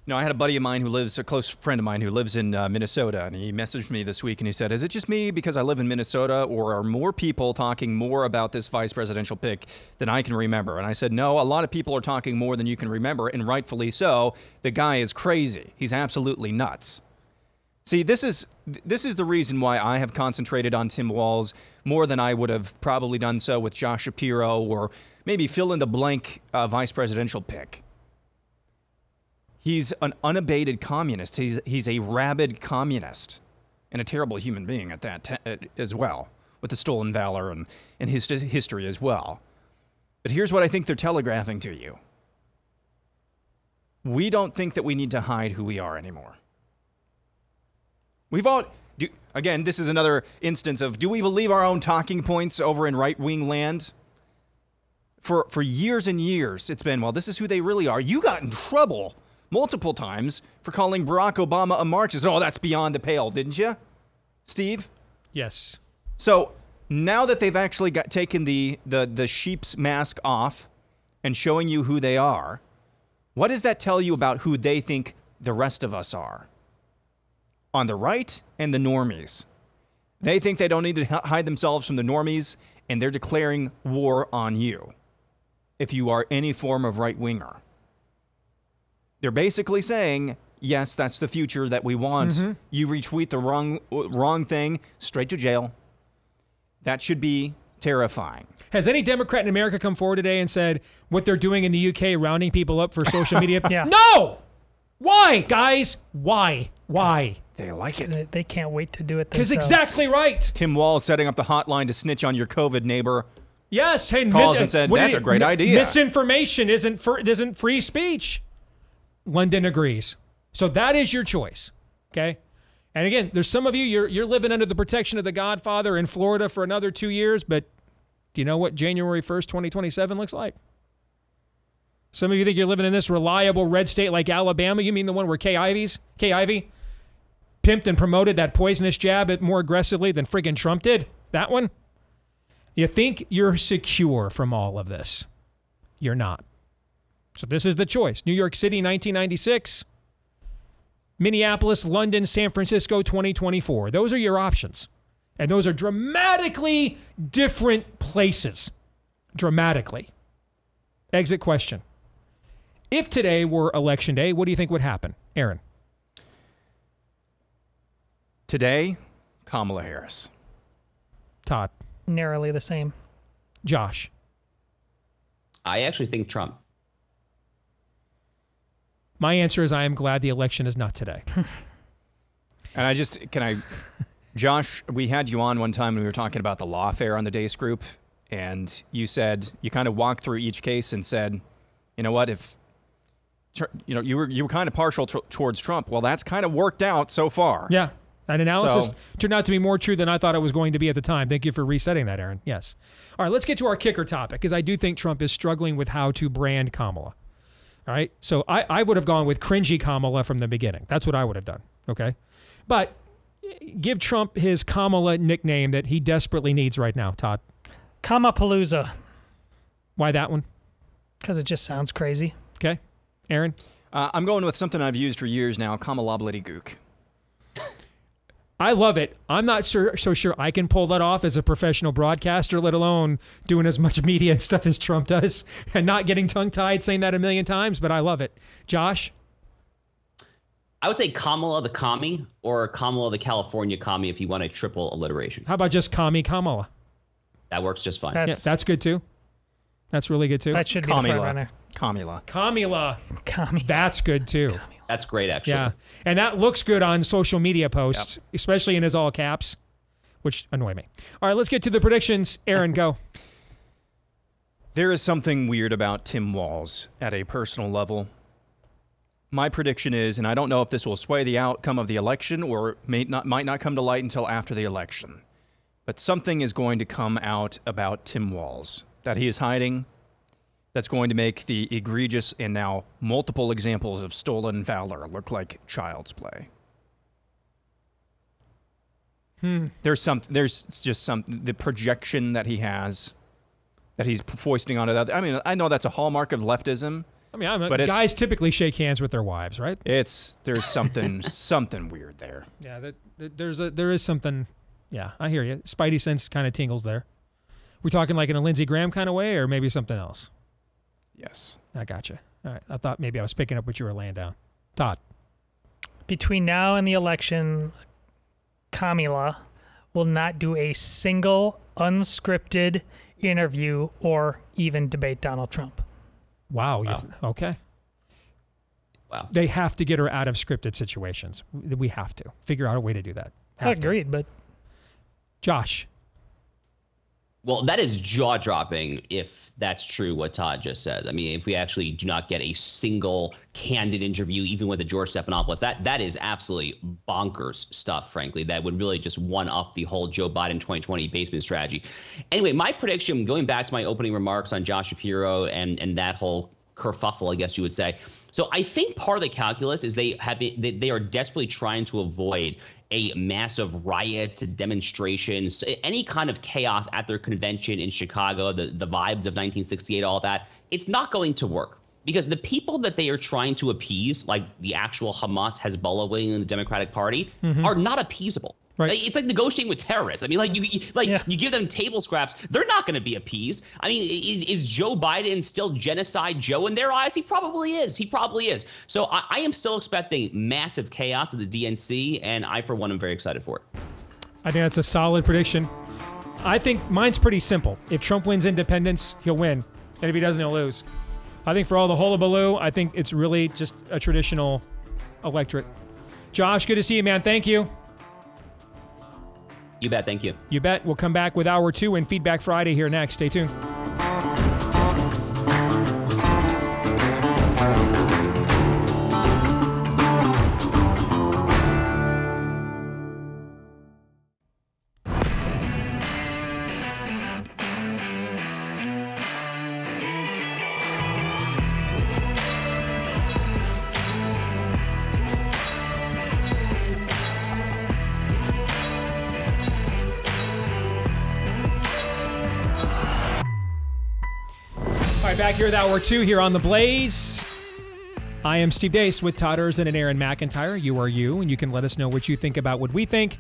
You know, I had a buddy of mine a close friend of mine who lives in Minnesota, and he messaged me this week and he said, is it just me because I live in Minnesota, or are more people talking more about this vice presidential pick than I can remember? And I said, no, a lot of people are talking more than you can remember, and rightfully so. The guy is crazy. He's absolutely nuts. See, this is the reason why I have concentrated on Tim Walz more than I would have probably done so with Josh Shapiro or maybe fill in the blank vice presidential pick. He's an unabated communist. He's a rabid communist and a terrible human being at that as well, with the stolen valor and his history as well. But here's what I think they're telegraphing to you. We don't think that we need to hide who we are anymore. Again, this is another instance of, do we believe our own talking points over in right-wing land? For years and years, it's been, well, this is who they really are. You got in trouble multiple times for calling Barack Obama a Marxist. Oh, that's beyond the pale, didn't you, Steve? Yes. So now that they've actually taken the sheep's mask off and showing you who they are, what does that tell you about who they think the rest of us are? On the right and the normies. They think they don't need to hide themselves from the normies, and they're declaring war on you if you are any form of right-winger. They're basically saying, yes, that's the future that we want. Mm-hmm. You retweet the wrong thing, straight to jail. That should be terrifying. Has any Democrat in America come forward today and said what they're doing in the UK, rounding people up for social media? Yeah. No! Why, guys? Why? They like it. They can't wait to do it Because themselves. exactly right. Tim Walz setting up the hotline to snitch on your COVID neighbor. Yes. Hey, calls and said, that's a great idea. Misinformation isn't free speech. London agrees. So that is your choice. Okay? And again, there's some of you, you're living under the protection of the Godfather in Florida for another 2 years, but do you know what January 1st, 2027 looks like? Some of you think you're living in this reliable red state like Alabama. You mean the one where Kay Ivey pimped and promoted that poisonous jab more aggressively than friggin' Trump did? That one? You think you're secure from all of this. You're not. So this is the choice. New York City, 1996. Minneapolis, London, San Francisco, 2024. Those are your options. And those are dramatically different places. Dramatically. Exit question. If today were election day, what do you think would happen? Aaron. Today, Kamala Harris. Todd. Narrowly the same. Josh. I actually think Trump. My answer is I am glad the election is not today. And Josh, we had you on one time when we were talking about the lawfare on the Deace Group, and you said, you kind of walked through each case and said, you know what, if you were kind of partial towards Trump. Well, that's kind of worked out so far. Yeah. That analysis turned out to be more true than I thought it was going to be at the time. Thank you for resetting that, Aaron. Yes. All right, let's get to our kicker topic, because I do think Trump is struggling with how to brand Kamala. All right, so I would have gone with cringy Kamala from the beginning. That's what I would have done, okay? But give Trump his Kamala nickname that he desperately needs right now, Todd. Kamapalooza. Why that one? Because it just sounds crazy. Okay. Aaron? I'm going with something I've used for years now, Kamalablitty-gook. I love it. I'm not so sure I can pull that off as a professional broadcaster, let alone doing as much media and stuff as Trump does and not getting tongue-tied saying that a million times, but I love it. Josh? I would say Kamala the Commie or Kamala the California Commie if you want a triple alliteration. How about just Commie Kamala? That works just fine. That's good too. That's really good too. That should be the front runner. Kamila. That's good too. That's great, actually. Yeah, and that looks good on social media posts, especially in his all caps, which annoy me. All right, let's get to the predictions. Aaron, go. There is something weird about Tim Walz at a personal level. My prediction is, and I don't know if this will sway the outcome of the election or might not come to light until after the election, but something is going to come out about Tim Walz that he is hiding. That's going to make the egregious and now multiple examples of stolen valor look like child's play. There's just the projection that he has, that he's foisting onto that. I mean, I know that's a hallmark of leftism. I mean, guys typically shake hands with their wives, right? There's something weird there. Yeah, there is something. Yeah, I hear you. Spidey sense kind of tingles there. We're talking like in a Lindsey Graham kind of way, or maybe something else. Yes. I gotcha. All right. I thought maybe I was picking up what you were laying down. Todd. Between now and the election, Kamala will not do a single unscripted interview or even debate Donald Trump. Wow. Okay. Wow. They have to get her out of scripted situations. We have to figure out a way to do that. Agreed, but Josh. Well, that is jaw-dropping if that's true what Todd just said. I mean, if we actually do not get a single candid interview, even with a George Stephanopoulos, that is absolutely bonkers stuff, frankly. That would really just one-up the whole Joe Biden 2020 basement strategy. Anyway, my prediction, going back to my opening remarks on Josh Shapiro and that whole kerfuffle, I guess you would say. So I think part of the calculus is they are desperately trying to avoid a massive riot, demonstrations, any kind of chaos at their convention in Chicago, the vibes of 1968, all that. It's not going to work because the people that they are trying to appease, like the actual Hamas, Hezbollah wing in the Democratic Party, are not appeasable. Right. It's like negotiating with terrorists. I mean, like you give them table scraps, they're not going to be appeased. I mean, is Joe Biden still genocide Joe in their eyes? He probably is. So I am still expecting massive chaos at the DNC, and I, for one, am very excited for it. I think that's a solid prediction. I think mine's pretty simple. If Trump wins independence, he'll win, and if he doesn't, he'll lose. I think for all the hullabaloo, I think it's really just a traditional electorate. Josh, good to see you, man. Thank you. You bet. Thank you. You bet. We'll come back with Hour 2 and Feedback Friday here next. Stay tuned. Back here with Hour 2 here on The Blaze. I am Steve Deace with Todd Erzin and Aaron McIntyre. You are you, and you can let us know what you think about what we think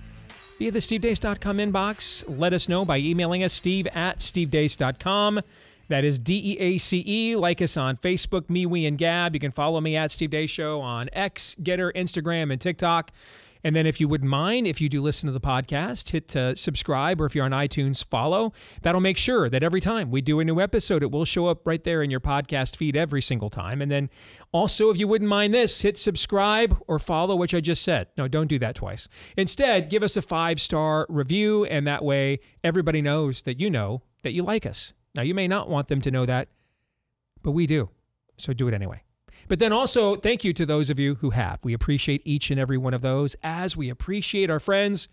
via the stevedeace.com inbox. Let us know by emailing us, steve@stevedeace.com. That is DEACE. Like us on Facebook, MeWe, and Gab. You can follow me at Steve Deace Show on X, Getter, Instagram, and TikTok. And then if you wouldn't mind, if you do listen to the podcast, hit subscribe, or if you're on iTunes, follow. That'll make sure that every time we do a new episode, it will show up right there in your podcast feed every single time. And then also, if you wouldn't mind this, hit subscribe or follow, which I just said. No, don't do that twice. Instead, give us a 5-star review, and that way everybody knows that you like us. Now, you may not want them to know that, but we do. So do it anyway. But then also, thank you to those of you who have. We appreciate each and every one of those, as we appreciate our friends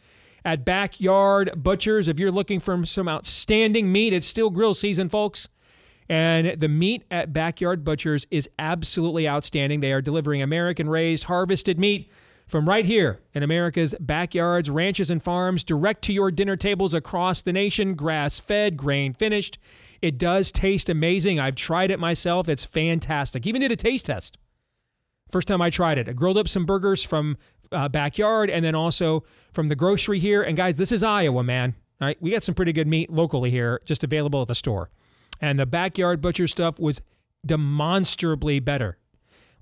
at Backyard Butchers. If you're looking for some outstanding meat, it's still grill season, folks. And the meat at Backyard Butchers is absolutely outstanding. They are delivering American-raised, harvested meat from right here in America's backyards, ranches, and farms, direct to your dinner tables across the nation, grass-fed, grain-finished. It does taste amazing. I've tried it myself. It's fantastic. Even did a taste test. First time I tried it. I grilled up some burgers from Backyard and then also from the grocery here. And guys, this is Iowa, man. All right, we got some pretty good meat locally here, just available at the store. And the Backyard Butcher stuff was demonstrably better.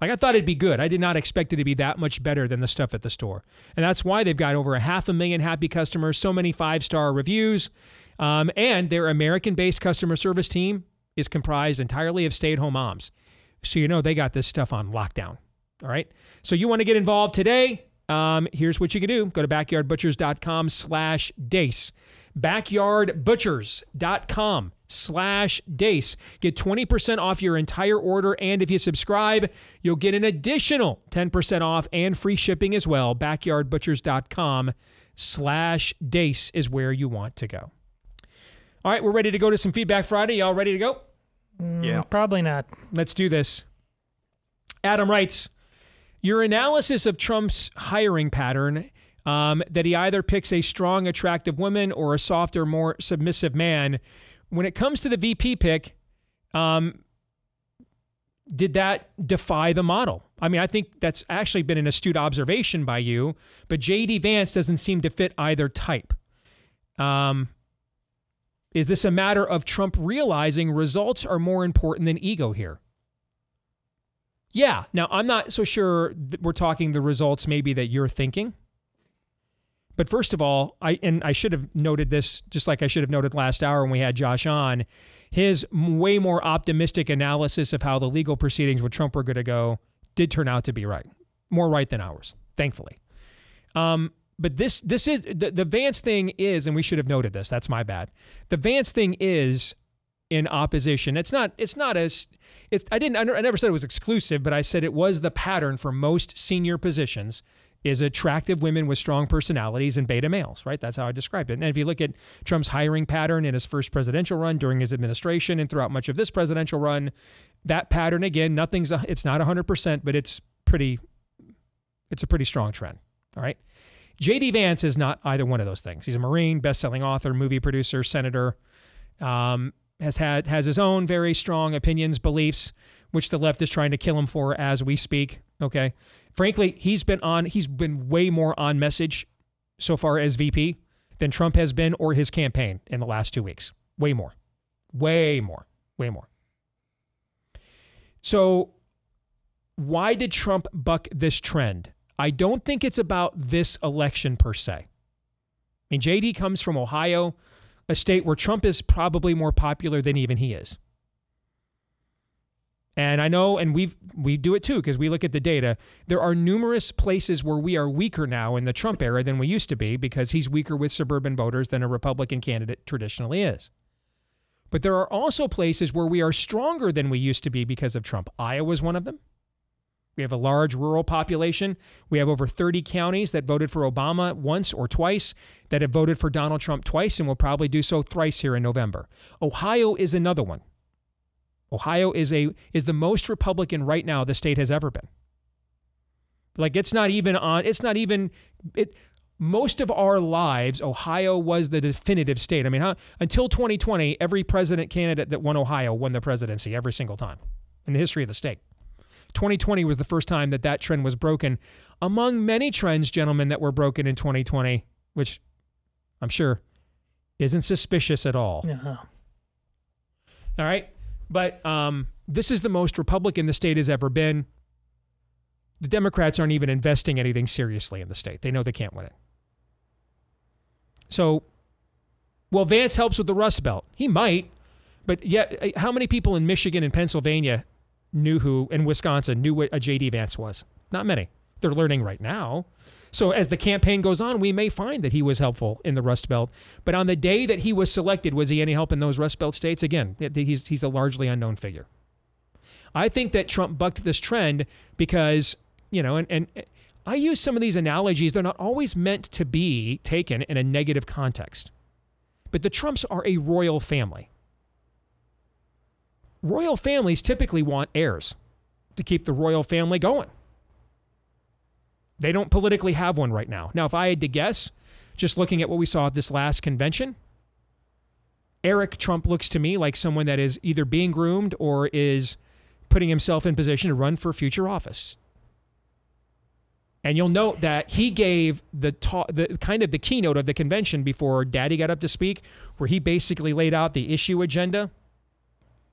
Like, I thought it'd be good. I did not expect it to be that much better than the stuff at the store. And that's why they've got over 500,000 happy customers, so many 5-star reviews. And their American-based customer service team is comprised entirely of stay-at-home moms. So you know they got this stuff on lockdown. All right? So you want to get involved today? Here's what you can do. Go to backyardbutchers.com/Deace. backyardbutchers.com/Deace. Get 20% off your entire order, and if you subscribe, you'll get an additional 10% off and free shipping as well. backyardbutchers.com/Deace is where you want to go. All right, we're ready to go to some Feedback Friday. Y'all ready to go? Yeah. Probably not. Let's do this. Adam writes, your analysis of Trump's hiring pattern, that he either picks a strong, attractive woman or a softer, more submissive man. When it comes to the VP pick, did that defy the model? I mean, I think that's actually been an astute observation by you, but J.D. Vance doesn't seem to fit either type. Is this a matter of Trump realizing results are more important than ego here? Yeah. Now, I'm not so sure that we're talking the results maybe that you're thinking. But first of all, I should have noted this, just like I should have noted last hour when we had Josh on, his way more optimistic analysis of how the legal proceedings with Trump were going to go did turn out to be right. More right than ours, thankfully. But this is, the Vance thing is, and we should have noted this, that's my bad. The Vance thing is in opposition. I never said it was exclusive, but I said it was the pattern for most senior positions is attractive women with strong personalities and beta males, right? That's how I described it. And if you look at Trump's hiring pattern in his first presidential run, during his administration, and throughout much of this presidential run, that pattern, again, it's not 100%, but it's a pretty strong trend, all right? J.D. Vance is not either one of those things. He's a Marine, best-selling author, movie producer, senator, has his own very strong opinions, beliefs, which the left is trying to kill him for as we speak, okay? Frankly, he's been way more on message so far as VP than Trump has been or his campaign in the last 2 weeks. Way more. Way more. Way more. So why did Trump buck this trend? I don't think it's about this election per se. I mean, JD comes from Ohio, a state where Trump is probably more popular than even he is. And I know, and we do it too, because we look at the data. There are numerous places where we are weaker now in the Trump era than we used to be because he's weaker with suburban voters than a Republican candidate traditionally is. But there are also places where we are stronger than we used to be because of Trump. Iowa is one of them. We have a large rural population. We have over 30 counties that voted for Obama once or twice, that have voted for Donald Trump twice and will probably do so thrice here in November. Ohio is another one. Ohio is the most Republican right now the state has ever been. Like, most of our lives, Ohio was the definitive state. I mean, until 2020, every president candidate that won Ohio won the presidency every single time in the history of the state. 2020 was the first time that trend was broken, among many trends, gentlemen, that were broken in 2020, which I'm sure isn't suspicious at all. Yeah. All right. But this is the most Republican the state has ever been. The Democrats aren't even investing anything seriously in the state. They know they can't win it. So, well, Vance helps with the Rust Belt. He might, but yet, how many people in Michigan and Pennsylvania and Wisconsin knew what a J.D. Vance was? Not many. They're learning right now. So as the campaign goes on, we may find that he was helpful in the Rust Belt. But on the day that he was selected, was he any help in those Rust Belt states? Again, he's a largely unknown figure. I think that Trump bucked this trend because, you know, and I use some of these analogies. They're not always meant to be taken in a negative context. But the Trumps are a royal family. Royal families typically want heirs to keep the royal family going. They don't politically have one right now. Now, if I had to guess, just looking at what we saw at this last convention, Eric Trump looks to me like someone that is either being groomed or is putting himself in position to run for future office. And you'll note that he gave the kind of the keynote of the convention before Daddy got up to speak, where he basically laid out the issue agenda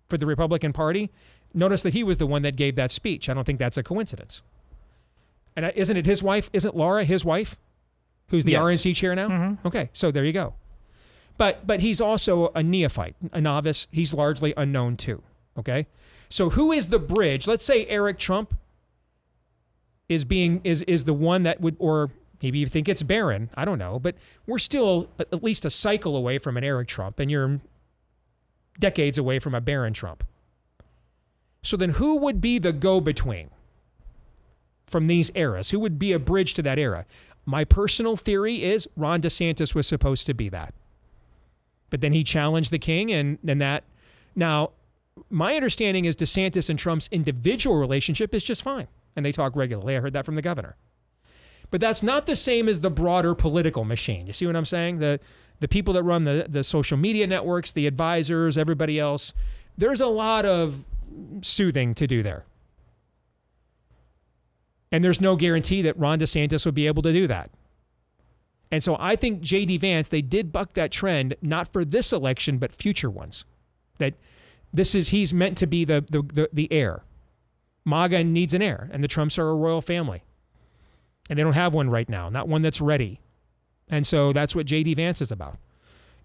for the Republican Party. Notice that he was the one that gave that speech. I don't think that's a coincidence. And isn't it his wife? Isn't Laura his wife, who's the RNC chair now? Mm-hmm. Okay, so there you go. But he's also a neophyte, a novice. He's largely unknown too. Okay, so who is the bridge? Let's say Eric Trump is the one that would, or maybe you think it's Barron. I don't know, but we're still at least a cycle away from an Eric Trump, and you're decades away from a Barron Trump. So then who would be the go-between from these eras? Who would be a bridge to that era? My personal theory is Ron DeSantis was supposed to be that. But then he challenged the king, and that. Now, my understanding is DeSantis and Trump's individual relationship is just fine, and they talk regularly. I heard that from the governor. But that's not the same as the broader political machine. You see what I'm saying? The people that run the social media networks, the advisors, everybody else, there's a lot of soothing to do there. And there's no guarantee that Ron DeSantis would be able to do that. And so I think J.D. Vance, they did buck that trend, not for this election, but future ones. That he's meant to be the heir. MAGA needs an heir, and the Trumps are a royal family. And they don't have one right now, not one that's ready. And so that's what J.D. Vance is about.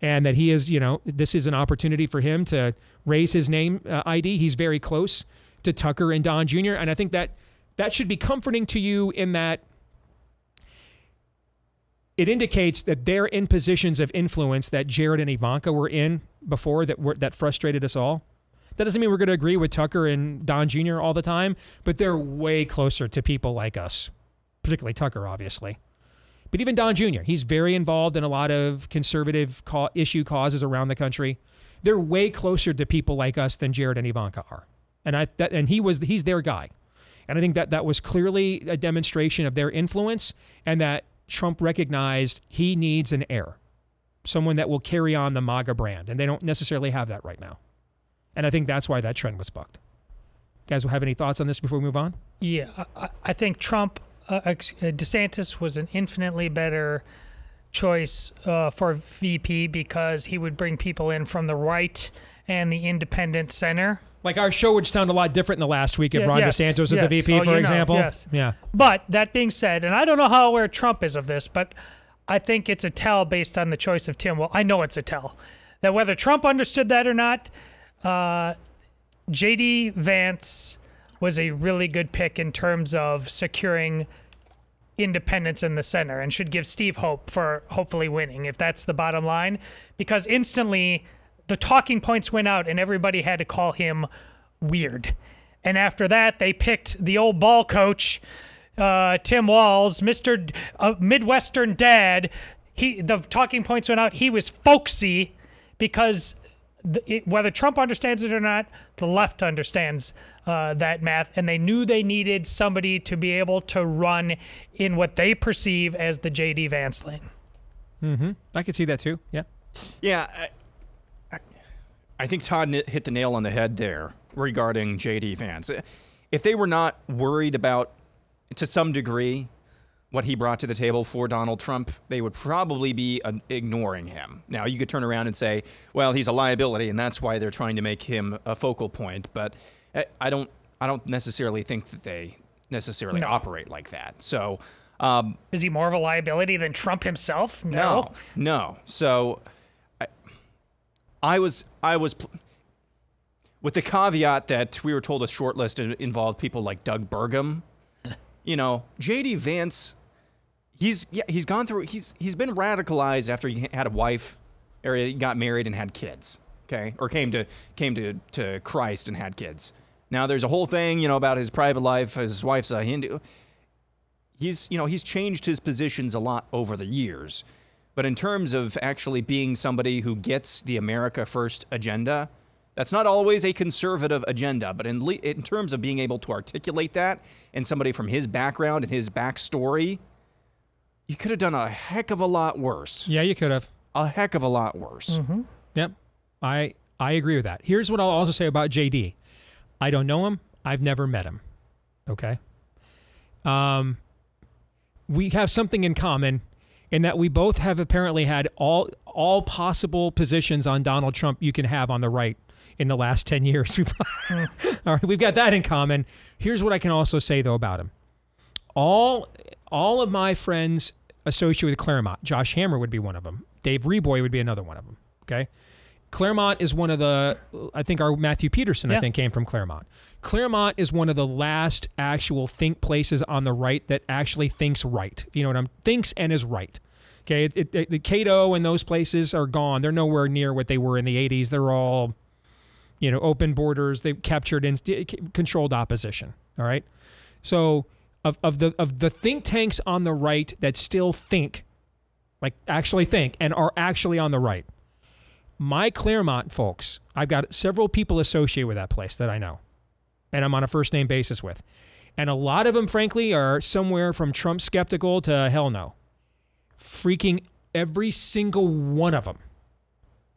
And that he is, you know, this is an opportunity for him to raise his name ID. He's very close to Tucker and Don Jr. And I think that should be comforting to you in that it indicates that they're in positions of influence that Jared and Ivanka were in before that frustrated us all. That doesn't mean we're going to agree with Tucker and Don Jr. all the time, but they're way closer to people like us, particularly Tucker, obviously. But even Don Jr., he's very involved in a lot of conservative issue causes around the country. They're way closer to people like us than Jared and Ivanka are. And he's their guy. And I think that was clearly a demonstration of their influence, and that Trump recognized he needs an heir, someone that will carry on the MAGA brand. And they don't necessarily have that right now. And I think that's why that trend was bucked. Guys, will have any thoughts on this before we move on? Yeah, I think DeSantis was an infinitely better choice for VP because he would bring people in from the right and the independent center. Like our show would sound a lot different in the last week if Ron DeSantis was the VP, for example. Yes. Yeah. But that being said, and I don't know how aware Trump is of this, but I think it's a tell based on the choice of Tim. Well, I know it's a tell. That whether Trump understood that or not, J.D. Vance was a really good pick in terms of securing independence in the center and should give Steve hope for hopefully winning, if that's the bottom line. Because instantly the talking points went out and everybody had to call him weird. And after that, they picked the old ball coach, Tim Walz, Mr. Midwestern Dad. The talking points went out. He was folksy because whether Trump understands it or not, the left understands that math, and they knew they needed somebody to be able to run in what they perceive as the J.D. Vance lane. Mm-hmm. I could see that too. Yeah. Yeah. I think Todd hit the nail on the head there regarding J.D. Vance. If they were not worried about, to some degree, what he brought to the table for Donald Trump, they would probably be ignoring him. Now, you could turn around and say, well, he's a liability, and that's why they're trying to make him a focal point. But I don't necessarily think that they necessarily operate like that. So, is he more of a liability than Trump himself? No. So, I was with the caveat that we were told a short list involved people like Doug Burgum. You know, J.D. Vance, he's gone through, he's been radicalized after he had a wife, or he got married and had kids, okay, or came to Christ and had kids. Now, there's a whole thing, about his private life. His wife's a Hindu. He's changed his positions a lot over the years. But in terms of actually being somebody who gets the America First agenda, that's not always a conservative agenda. But in terms of being able to articulate that, and somebody from his background and his backstory, you could have done a heck of a lot worse. Yeah, you could have. A heck of a lot worse. Mm-hmm. Yep. I agree with that. Here's what I'll also say about JD. I don't know him. I've never met him. Okay? We have something in common in that we both have apparently had all possible positions on Donald Trump you can have on the right in the last 10 years. All right, we've got that in common. Here's what I can also say, though, about him. All of my friends associated with Claremont, Josh Hammer would be one of them. Dave Reboy would be another one of them, okay? Claremont is one of the, I think our Matthew Peterson, I think, came from Claremont. Claremont is one of the last actual think places on the right that actually thinks right. You know what thinks and is right. Okay, the Cato and those places are gone. They're nowhere near what they were in the 80s. They're all, open borders. They've captured and controlled opposition. All right. So of the think tanks on the right that still think, like actually think and are actually on the right, my Claremont folks, I've got several people associated with that place that I know, and I'm on a first-name basis with. And a lot of them, frankly, are somewhere from Trump skeptical to hell no. Freaking every single one of them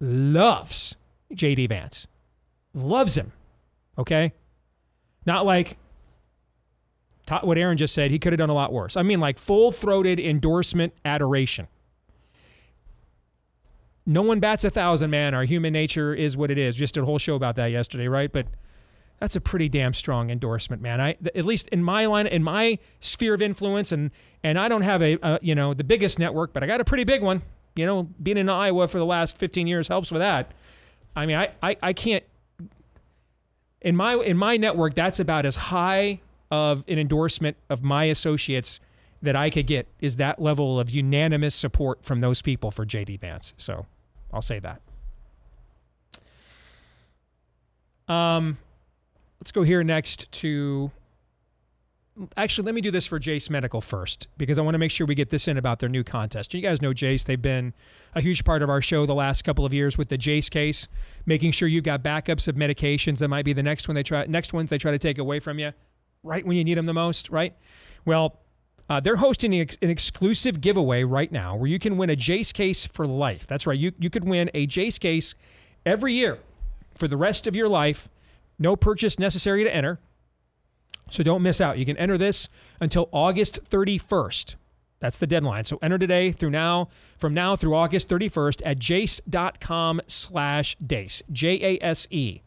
loves J.D. Vance. Loves him, okay? Not like what Aaron just said, he could have done a lot worse. I mean like full-throated endorsement adoration. No one bats 1,000, man. Our human nature is what it is. Just did a whole show about that yesterday, right? But that's a pretty damn strong endorsement, man. At least in my line, in my sphere of influence, and I don't have the biggest network, but I got a pretty big one. Being in Iowa for the last 15 years helps with that. I mean, I can't. In my network, that's about as high of an endorsement of my associates that I could get, is that level of unanimous support from those people for J.D. Vance. So I'll say that. Let's go here next to... Actually, let me do this for Jace Medical first, because I want to make sure we get this in about their new contest. You guys know Jace. They've been a huge part of our show the last couple of years with the Jace case, making sure you've got backups of medications that might be the next ones they try to take away from you right when you need them the most, right? Well, they're hosting an exclusive giveaway right now where you can win a Jace case for life. That's right. You could win a Jace case every year for the rest of your life. No purchase necessary to enter. So don't miss out. You can enter this until August 31st. That's the deadline. So enter today from now through August 31st at jace.com/Deace. Jase.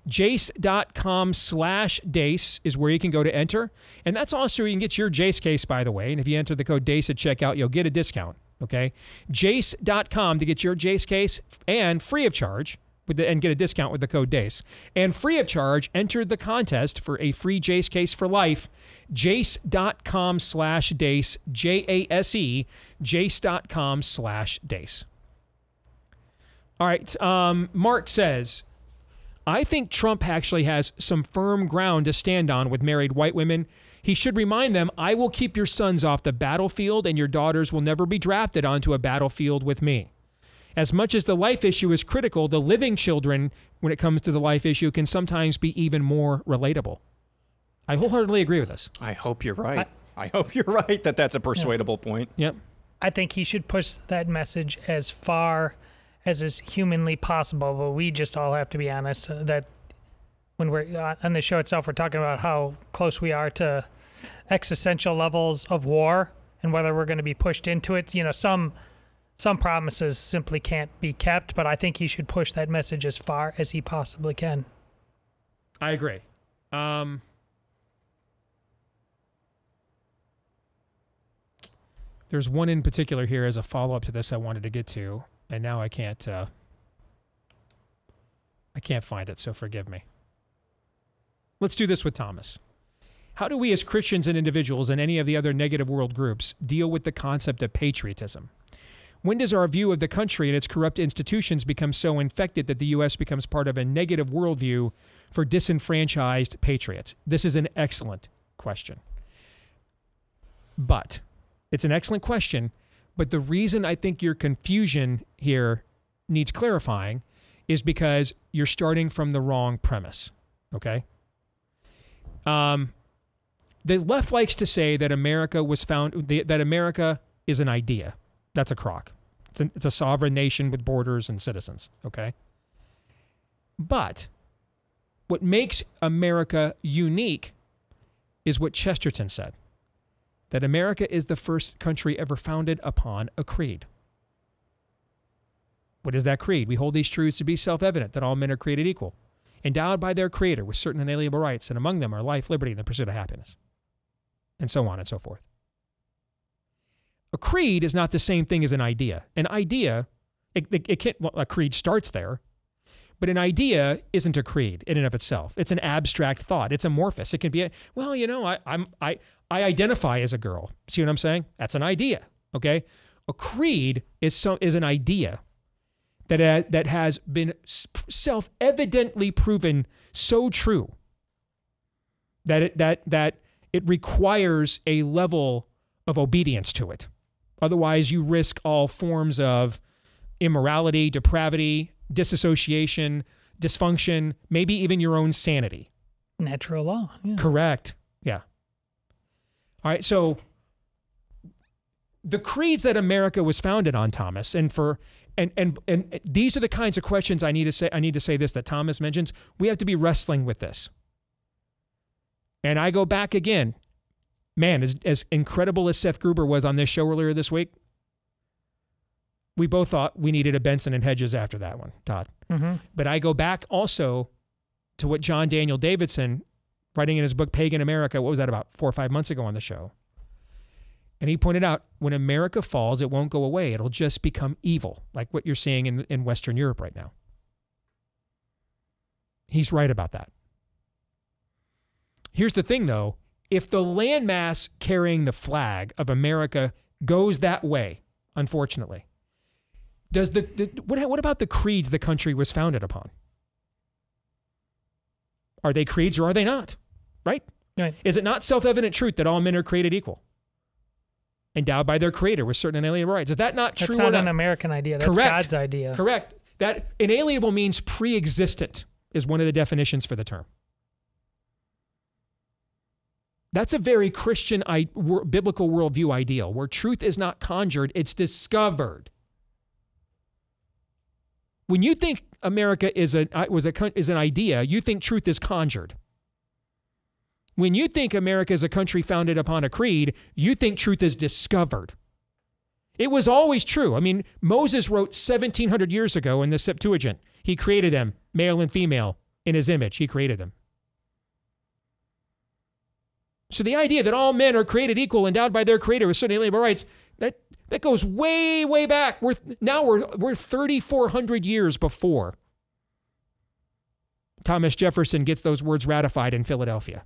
Jace.com/Deace is where you can go to enter. And that's also where you can get your Jace case, by the way. And if you enter the code Deace at checkout, you'll get a discount. Okay? Jace.com to get your Jace case and free of charge and get a discount with the code Deace. And free of charge, enter the contest for a free Jace case for life. Jace.com/Deace. Jase. Jace.com/Deace. All right. Mark says, I think Trump actually has some firm ground to stand on with married white women. He should remind them, I will keep your sons off the battlefield and your daughters will never be drafted onto a battlefield with me. As much as the life issue is critical, the living children, when it comes to the life issue, can sometimes be even more relatable. I wholeheartedly agree with this. I hope you're right. I hope you're right that that's a persuadable point. Yep. I think he should push that message as far as is humanly possible, but we just all have to be honest that when we're on the show itself, we're talking about how close we are to existential levels of war and whether we're going to be pushed into it. Some promises simply can't be kept, but I think he should push that message as far as he possibly can. I agree. There's one in particular here as a follow-up to this I wanted to get to. And now I can't find it, so forgive me. Let's do this with Thomas. How do we as Christians and individuals and any of the other negative world groups deal with the concept of patriotism? When does our view of the country and its corrupt institutions become so infected that the U.S. becomes part of a negative worldview for disenfranchised patriots? This is an excellent question. But it's an excellent question. But the reason I think your confusion here needs clarifying is because you're starting from the wrong premise. Okay? The left likes to say that America was that America is an idea. That's a crock. It's a sovereign nation with borders and citizens, okay? But what makes America unique is what Chesterton said, that America is the first country ever founded upon a creed. What is that creed? We hold these truths to be self-evident, that all men are created equal, endowed by their Creator with certain inalienable rights, and among them are life, liberty, and the pursuit of happiness, and so on and so forth. A creed is not the same thing as an idea. An idea, it can't, well, a creed starts there, but an idea isn't a creed in and of itself. It's an abstract thought. It's amorphous. It can be, well, you know, I identify as a girl. See what I'm saying? That's an idea, okay? A creed is an idea that has been self-evidently proven so true that it requires a level of obedience to it. Otherwise, you risk all forms of immorality, depravity, disassociation, dysfunction, maybe even your own sanity. Natural law. Yeah. Correct. Yeah. All right. So the creeds that America was founded on, Thomas, and these are the kinds of questions I need to say. I need to say this that Thomas mentions. We have to be wrestling with this. And I go back again. Man, as incredible as Seth Gruber was on this show earlier this week, we both thought we needed a Benson and Hedges after that one, Todd. Mm-hmm. But I go back also to what John Daniel Davidson, writing in his book Pagan America, what was that, about 4 or 5 months ago on the show? And he pointed out, when America falls, it won't go away. It'll just become evil, like what you're seeing in Western Europe right now. He's right about that. Here's the thing, though. If the landmass carrying the flag of America goes that way, unfortunately, does what about the creeds the country was founded upon? Are they creeds or are they not? Right? Right. Is it not self-evident truth that all men are created equal, endowed by their Creator with certain inalienable rights? Is that not true? That's not an American idea. That's Correct. God's idea. Correct. That inalienable means pre-existent is one of the definitions for the term. That's a very Christian biblical worldview ideal, where truth is not conjured, it's discovered. When you think America is an idea, you think truth is conjured. When you think America is a country founded upon a creed, you think truth is discovered. It was always true. I mean, Moses wrote 1,700 years ago in the Septuagint. He created them, male and female, in his image. He created them. So the idea that all men are created equal, endowed by their Creator with certain inalienable rights, that goes way, way back. We're 3,400 years before Thomas Jefferson gets those words ratified in Philadelphia.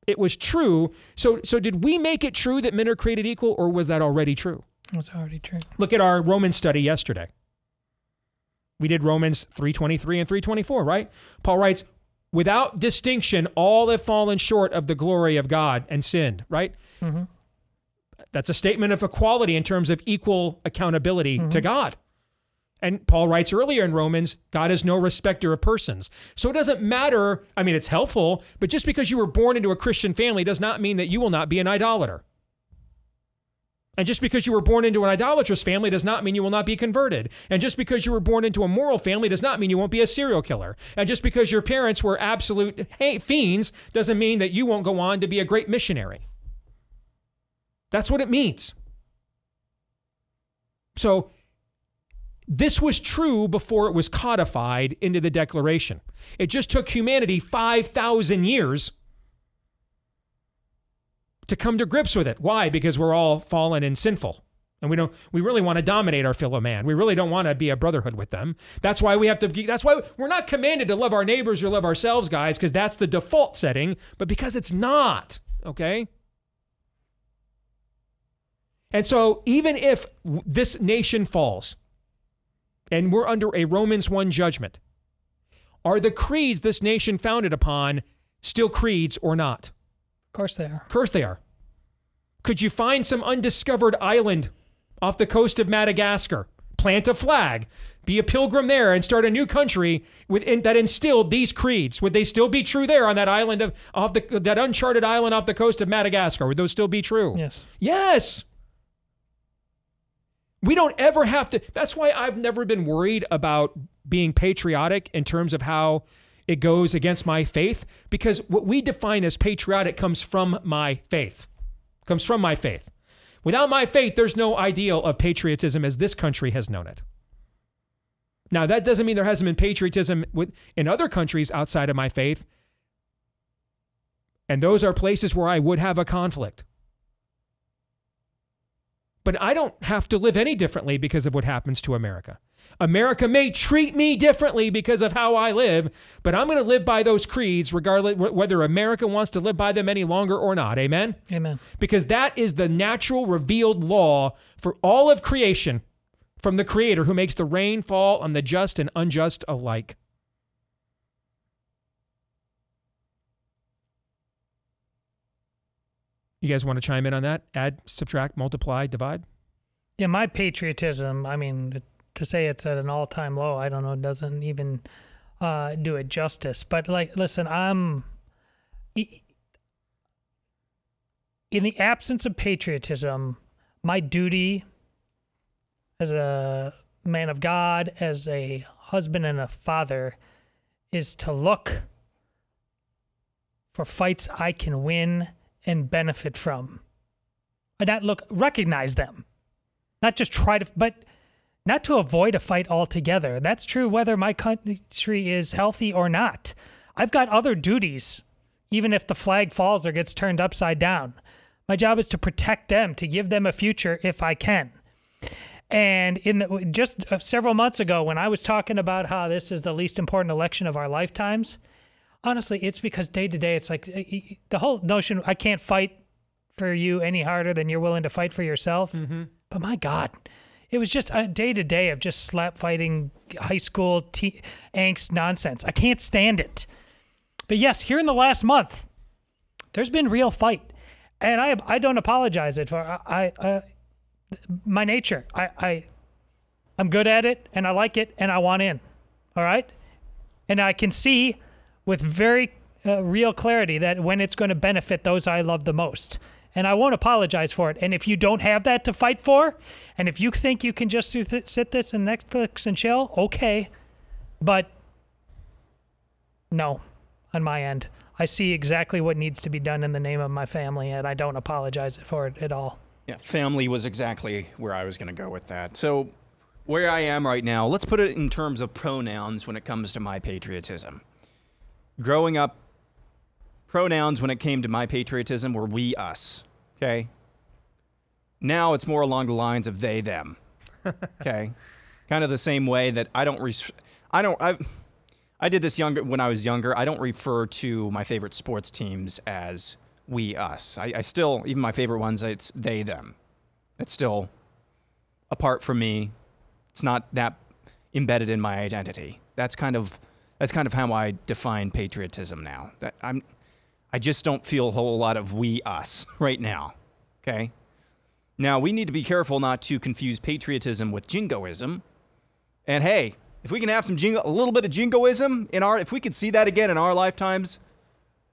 It was true. So did we make it true that men are created equal, or was that already true? It was already true. Look at our Romans study yesterday. We did Romans 3:23 and 3:24, right? Paul writes, without distinction, all have fallen short of the glory of God and sinned, right? Mm-hmm. That's a statement of equality in terms of equal accountability to God. And Paul writes earlier in Romans, God is no respecter of persons. So it doesn't matter, I mean, it's helpful, but just because you were born into a Christian family does not mean that you will not be an idolater. And just because you were born into an idolatrous family does not mean you will not be converted. And just because you were born into a moral family does not mean you won't be a serial killer. And just because your parents were absolute fiends doesn't mean that you won't go on to be a great missionary. That's what it means. So this was true before it was codified into the Declaration. It just took humanity 5,000 years to come to grips with it. Why? Because we're all fallen and sinful. And we really want to dominate our fellow man. We really don't want to be a brotherhood with them. That's why we're not commanded to love our neighbors or love ourselves, guys, because that's the default setting, but because it's not, okay? And so even if this nation falls and we're under a Romans 1 judgment, are the creeds this nation founded upon still creeds or not? Of course they are. Of course they are. Could you find some undiscovered island off the coast of Madagascar, plant a flag, be a pilgrim there, and start a new country that instilled these creeds? Would they still be true there on that island that uncharted island off the coast of Madagascar? Would those still be true? Yes. Yes. We don't ever have to. That's why I've never been worried about being patriotic in terms of how it goes against my faith, because what we define as patriotic comes from my faith. Comes from my faith. Without my faith, there's no ideal of patriotism as this country has known it. Now, that doesn't mean there hasn't been patriotism in other countries outside of my faith. And those are places where I would have a conflict. But I don't have to live any differently because of what happens to America. America may treat me differently because of how I live, but I'm going to live by those creeds regardless whether America wants to live by them any longer or not. Amen? Amen. Because that is the natural revealed law for all of creation from the Creator who makes the rain fall on the just and unjust alike. You guys want to chime in on that? Add, subtract, multiply, divide? Yeah, my patriotism, I mean, to say it's at an all-time low, I don't know, doesn't even do it justice. But, like, listen, in the absence of patriotism, my duty as a man of God, as a husband and a father, is to look for fights I can win and benefit from. And not recognize them. Not just try to, but not to avoid a fight altogether. That's true whether my country is healthy or not. I've got other duties, even if the flag falls or gets turned upside down. My job is to protect them, to give them a future if I can. And just several months ago, when I was talking about how this is the least important election of our lifetimes, honestly, it's because day to day, it's like the whole notion, I can't fight for you any harder than you're willing to fight for yourself. Mm-hmm. But my God, it was just a day to day of just slap fighting, high school angst nonsense. I can't stand it. But yes, here in the last month, there's been real fight. And I don't apologize for my nature. I'm good at it, and I like it, and I want in. All right? And I can see with very real clarity that when it's going to benefit those I love the most. And I won't apologize for it. And if you don't have that to fight for, and if you think you can just sit this and Netflix and chill, okay. But no, on my end. I see exactly what needs to be done in the name of my family, and I don't apologize for it at all. Yeah, family was exactly where I was going to go with that. So where I am right now, let's put it in terms of pronouns when it comes to my patriotism. Growing up, pronouns when it came to my patriotism were we, us, okay? Now it's more along the lines of they, them, okay? Kind of the same way that I did this when I was younger. I don't refer to my favorite sports teams as we, us. I still, even my favorite ones, it's they, them. It's still apart from me. It's not that embedded in my identity. That's kind of how I define patriotism now. I just don't feel a whole lot of we, us right now, okay? Now, we need to be careful not to confuse patriotism with jingoism. And hey, if we can have a little bit of jingoism if we could see that again in our lifetimes,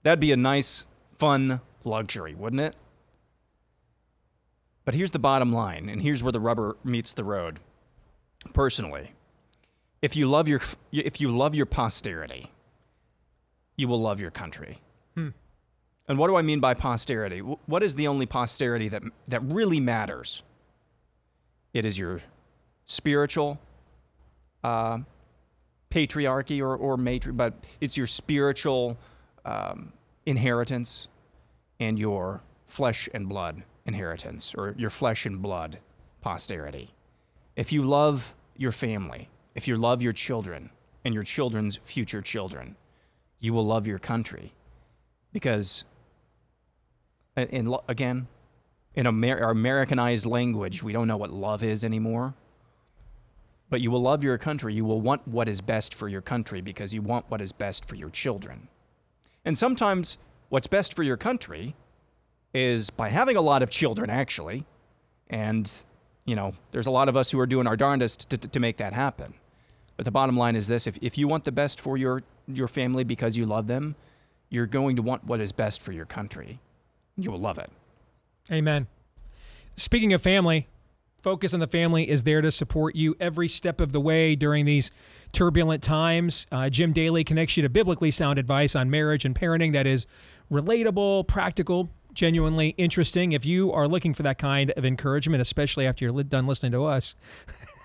that'd be a nice, fun luxury, wouldn't it? But here's the bottom line, and here's where the rubber meets the road. Personally, if you love your posterity, you will love your country. And what do I mean by posterity? What is the only posterity that really matters? It is your spiritual patriarchy or but it's your spiritual inheritance and your flesh and blood inheritance, or your flesh and blood posterity. If you love your family, if you love your children and your children's future children, you will love your country. Because, in in our Americanized language, we don't know what love is anymore. But you will love your country. You will want what is best for your country because you want what is best for your children. And sometimes what's best for your country is by having a lot of children, actually. And, you know, there's a lot of us who are doing our darndest to make that happen. But the bottom line is this: if you want the best for your family because you love them, you're going to want what is best for your country. You will love it. Amen. Speaking of family, Focus on the Family is there to support you every step of the way during these turbulent times. Jim Daly connects you to biblically sound advice on marriage and parenting that is relatable, practical, genuinely interesting. If you are looking for that kind of encouragement, especially after you're done listening to us,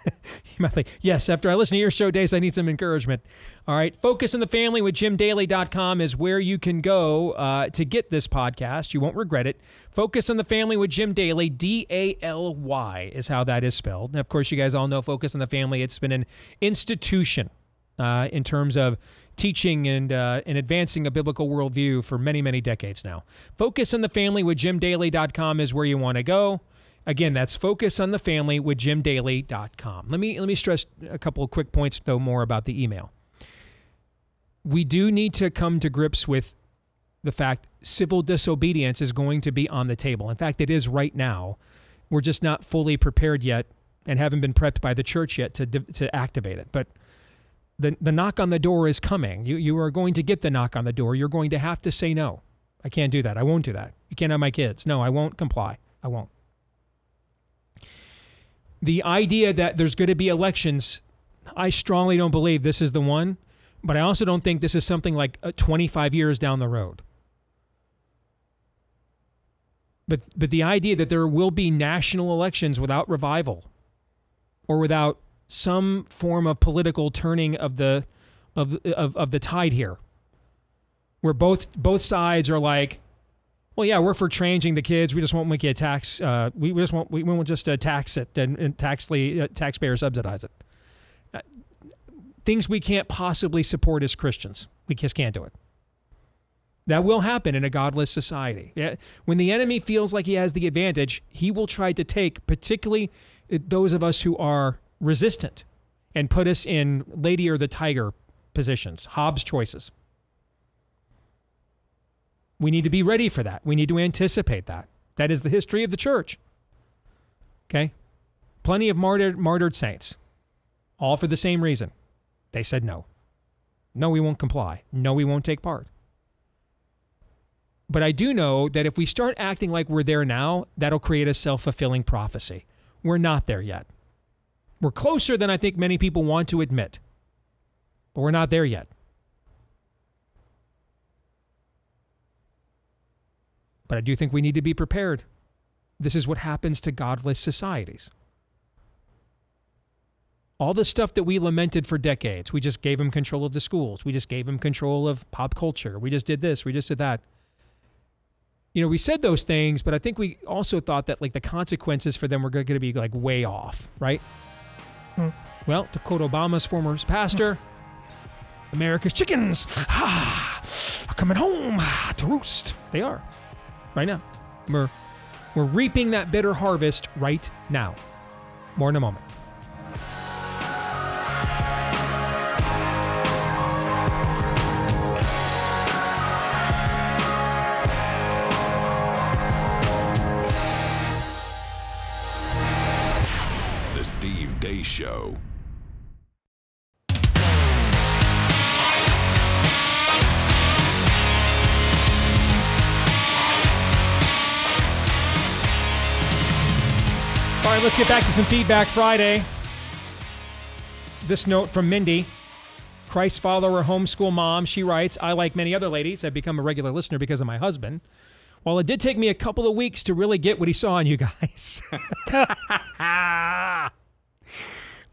you might think, yes, after I listen to your show, Deace, I need some encouragement. All right, Focus on the Family with JimDaly.com is where you can go to get this podcast. You won't regret it. Focus on the Family with Jim Daly, D-A-L-Y is how that is spelled. And of course, you guys all know Focus on the Family. It's been an institution in terms of teaching and advancing a biblical worldview for many, many decades now. Focus on the Family with JimDaly.com is where you want to go. Again, that's Focus on the Family with JimDaly.com. Let me stress a couple of quick points, though, more about the email. We do need to come to grips with the fact civil disobedience is going to be on the table. In fact, it is right now. We're just not fully prepared yet and haven't been prepped by the church yet to activate it. But the knock on the door is coming. You are going to get the knock on the door. You're going to have to say no. I can't do that. I won't do that. You can't have my kids. No, I won't comply. I won't. The idea that there's going to be elections, I strongly don't believe this is the one, but I also don't think this is something like 25 years down the road. But the idea that there will be national elections without revival or without some form of political turning of the tide here, where both sides are like, well, yeah, we're for changing the kids. We just won't make it a tax. We won't just tax it and taxpayer subsidize it. Things we can't possibly support as Christians. We just can't do it. That will happen in a godless society. When the enemy feels like he has the advantage, he will try to take particularly those of us who are resistant and put us in Lady or the Tiger positions, Hobbes choices. We need to be ready for that. We need to anticipate that. That is the history of the church. Okay? Plenty of martyred saints, all for the same reason. They said no. No, we won't comply. No, we won't take part. But I do know that if we start acting like we're there now, that'll create a self-fulfilling prophecy. We're not there yet. We're closer than I think many people want to admit. But we're not there yet. But I do think we need to be prepared. This is what happens to godless societies. All the stuff that we lamented for decades, we just gave them control of the schools. We just gave them control of pop culture. We just did this. We just did that. You know, we said those things, but I think we also thought that like the consequences for them were going to be like way off, right? Well, to quote Obama's former pastor, America's chickens are coming home to roost. They are. Right now. We're reaping that bitter harvest right now. More in a moment. The Steve Deace Show. All right, let's get back to some Feedback Friday. This note from Mindy, Christ follower, homeschool mom. She writes, I, like many other ladies, have become a regular listener because of my husband. While it did take me a couple of weeks to really get what he saw in you guys.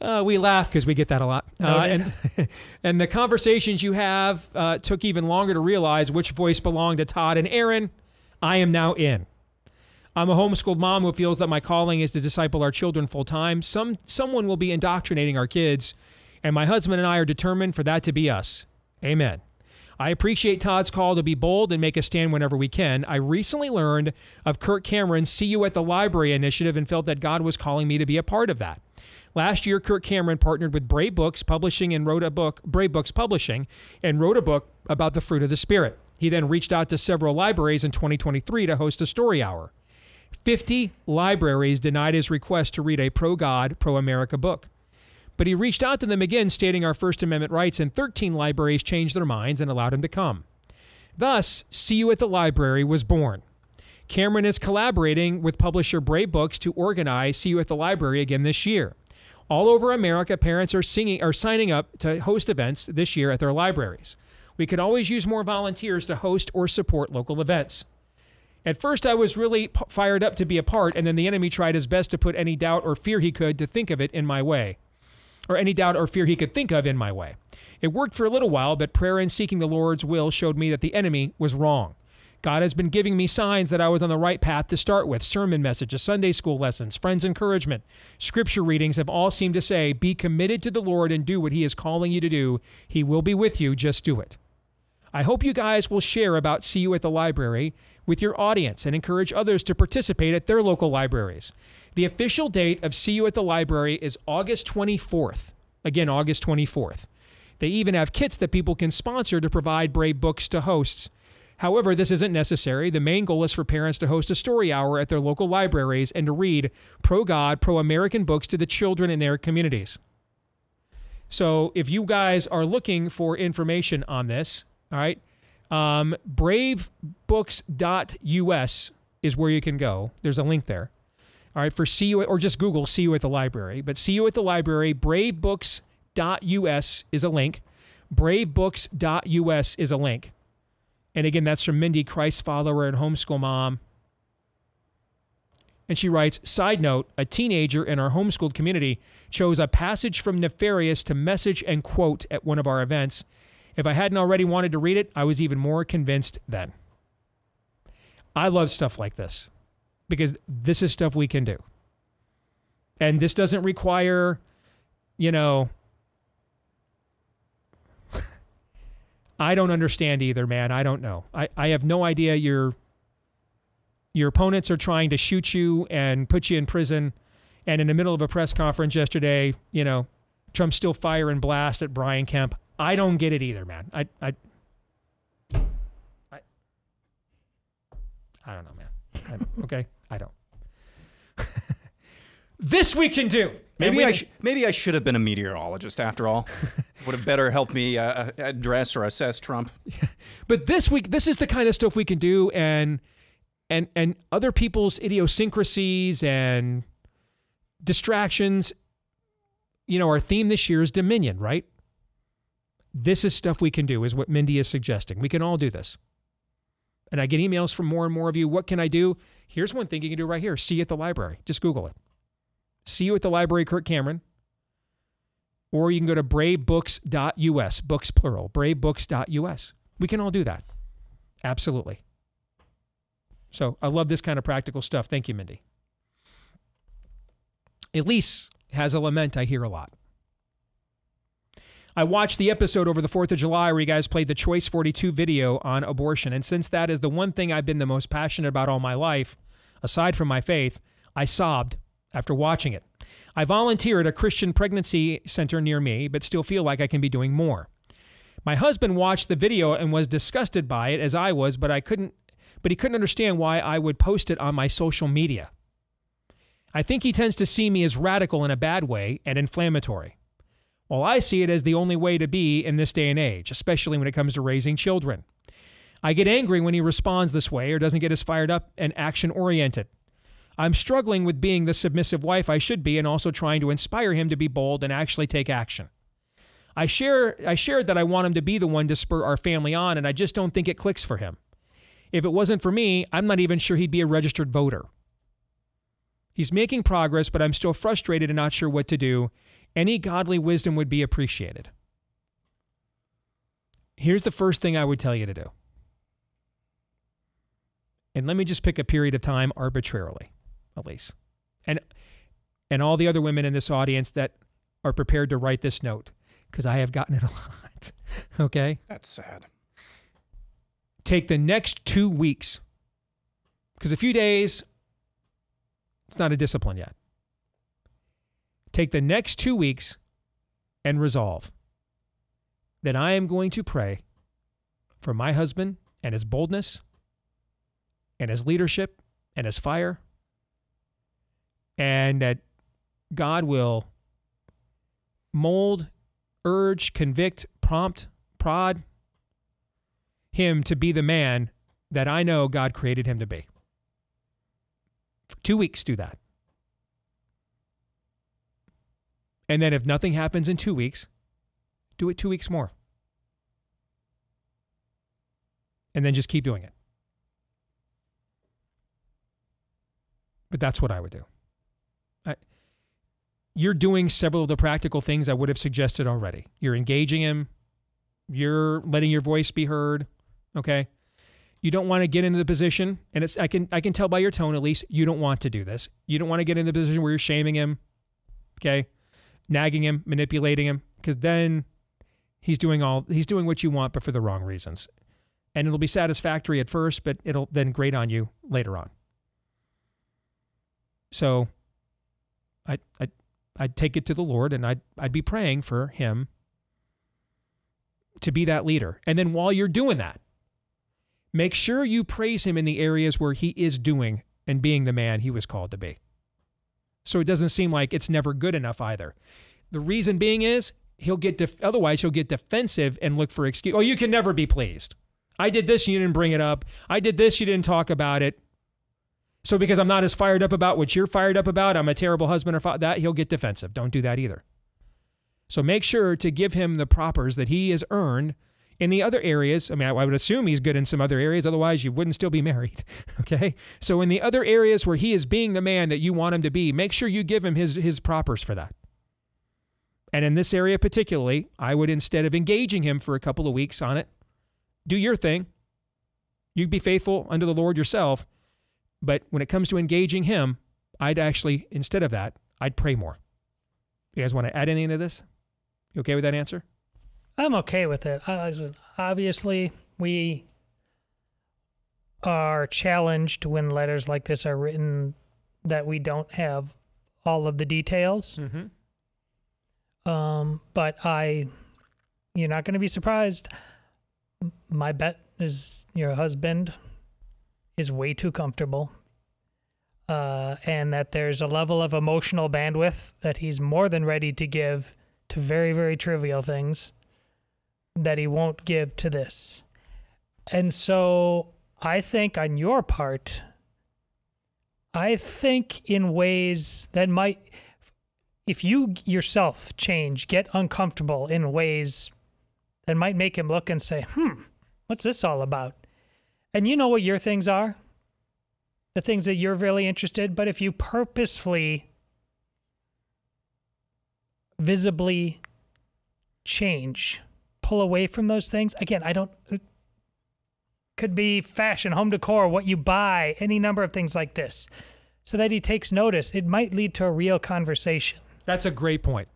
We laugh because we get that a lot. And the conversations you have took even longer to realize which voice belonged to Todd and Aaron. I am now in. I'm a homeschooled mom who feels that my calling is to disciple our children full time. Someone will be indoctrinating our kids, and my husband and I are determined for that to be us. Amen. I appreciate Todd's call to be bold and make a stand whenever we can. I recently learned of Kirk Cameron's See You at the Library initiative and felt that God was calling me to be a part of that. Last year, Kirk Cameron partnered with Brave Books Publishing and wrote a book about the fruit of the Spirit. He then reached out to several libraries in 2023 to host a story hour. 50 libraries denied his request to read a pro-God, pro-America book. But he reached out to them again, stating our First Amendment rights, and 13 libraries changed their minds and allowed him to come. Thus, See You at the Library was born. Cameron is collaborating with publisher Brave Books to organize See You at the Library again this year. All over America, parents are signing up to host events this year at their libraries. We could always use more volunteers to host or support local events. At first, I was really fired up to be a part, and then the enemy tried his best to put any doubt or fear he could to think of it in my way, or any doubt or fear he could think of in my way. It worked for a little while, but prayer and seeking the Lord's will showed me that the enemy was wrong. God has been giving me signs that I was on the right path to start with. Sermon messages, Sunday school lessons, friends' encouragement, scripture readings have all seemed to say, be committed to the Lord and do what he is calling you to do. He will be with you. Just do it. I hope you guys will share about See You at the Library with your audience and encourage others to participate at their local libraries. The official date of See You at the Library is August 24th. Again, August 24th. They even have kits that people can sponsor to provide Brave Books to hosts. However, this isn't necessary. The main goal is for parents to host a story hour at their local libraries and to read pro-God, pro-American books to the children in their communities. So if you guys are looking for information on this, all right, bravebooks.us is where you can go. There's a link there. All right, for See You, or just Google See You at the Library. But See You at the Library, bravebooks.us is a link. Bravebooks.us is a link. And again, that's from Mindy, Christ follower and homeschool mom. And she writes, side note, a teenager in our homeschooled community chose a passage from Nefarious to message and quote at one of our events. If I hadn't already wanted to read it, I was even more convinced then. I love stuff like this because this is stuff we can do. And this doesn't require, I don't understand either, man. I don't know. I have no idea. Your opponents are trying to shoot you and put you in prison. And in the middle of a press conference yesterday, Trump's still fire and blast at Brian Kemp. I don't get it either, man. I don't know, man. Okay? I don't. This we can do. Maybe I should have been a meteorologist after all. Would have better helped me address or assess Trump. But this is the kind of stuff we can do, and other people's idiosyncrasies and distractions. Our theme this year is Dominion, right? This is stuff we can do, is what Mindy is suggesting. We can all do this. And I get emails from more and more of you. What can I do? Here's one thing you can do right here. See You at the Library. Just Google it. See You at the Library, Kirk Cameron. Or you can go to bravebooks.us, books plural, bravebooks.us. We can all do that. Absolutely. So I love this kind of practical stuff. Thank you, Mindy. Elise has a lament I hear a lot. I watched the episode over the 4th of July where you guys played the Choice 42 video on abortion, and since that is the one thing I've been the most passionate about all my life, aside from my faith, I sobbed after watching it. I volunteer at a Christian pregnancy center near me, but still feel like I can be doing more. My husband watched the video and was disgusted by it, as I was, but he couldn't understand why I would post it on my social media. I think he tends to see me as radical in a bad way and inflammatory. Well, I see it as the only way to be in this day and age, especially when it comes to raising children. I get angry when he responds this way or doesn't get as fired up and action-oriented. I'm struggling with being the submissive wife I should be and also trying to inspire him to be bold and actually take action. I shared that I want him to be the one to spur our family on, and I just don't think it clicks for him. If it wasn't for me, I'm not even sure he'd be a registered voter. He's making progress, but I'm still frustrated and not sure what to do. Any godly wisdom would be appreciated. Here's the first thing I would tell you to do. And let me just pick a period of time arbitrarily, Elise. And all the other women in this audience that are prepared to write this note, because I have gotten it a lot. Okay? That's sad. take the next 2 weeks, because a few days, it's not a discipline yet. Take the next 2 weeks and resolve that I am going to pray for my husband and his boldness and his leadership and his fire, and that God will mold, urge, convict, prompt, prod him to be the man that I know God created him to be. For 2 weeks, do that. And then if nothing happens in 2 weeks, do it 2 weeks more. And then just keep doing it. But that's what I would do. You're doing several of the practical things I would have suggested already. You're engaging him. You're letting your voice be heard. Okay? You don't want to get into the position, and I can tell by your tone at least, you don't want to do this. You don't want to get in the position where you're shaming him, okay? Nagging him, manipulating him, because then he's doing what you want, but for the wrong reasons. And it'll be satisfactory at first, but it'll then grate on you later on. So I'd take it to the Lord, and I'd be praying for him to be that leader. And then while you're doing that, make sure you praise him in the areas where he is doing and being the man he was called to be. So it doesn't seem like it's never good enough either. The reason being is otherwise he'll get defensive and look for excuse. Oh, you can never be pleased. I did this, you didn't bring it up. I did this, you didn't talk about it. So because I'm not as fired up about what you're fired up about, I'm a terrible husband or father, he'll get defensive. Don't do that either. So make sure to give him the propers that he has earned in the other areas. I mean, I would assume he's good in some other areas. Otherwise, you wouldn't still be married. Okay? So in the other areas where he is being the man that you want him to be, make sure you give him his propers for that. And in this area particularly, I would, instead of engaging him for a couple of weeks on it, do your thing. You be faithful unto the Lord yourself. But when it comes to engaging him, I'd actually, instead of that, I'd pray more. You guys want to add anything to this? You okay with that answer? I'm okay with it. Obviously, we are challenged when letters like this are written that we don't have all of the details. Mm-hmm. But you're not going to be surprised. My bet is your husband is way too comfortable, and that there's a level of emotional bandwidth that he's more than ready to give to very, very trivial things that he won't give to this. And so I think on your part, I think in ways that might, if you yourself change, get uncomfortable in ways that might make him look and say, what's this all about? And you know what your things are, the things that you're really interested, but if you purposefully, visibly change, pull away from those things, again, it could be fashion, home decor, what you buy, any number of things like this, so that he takes notice, it might lead to a real conversation. That's a great point.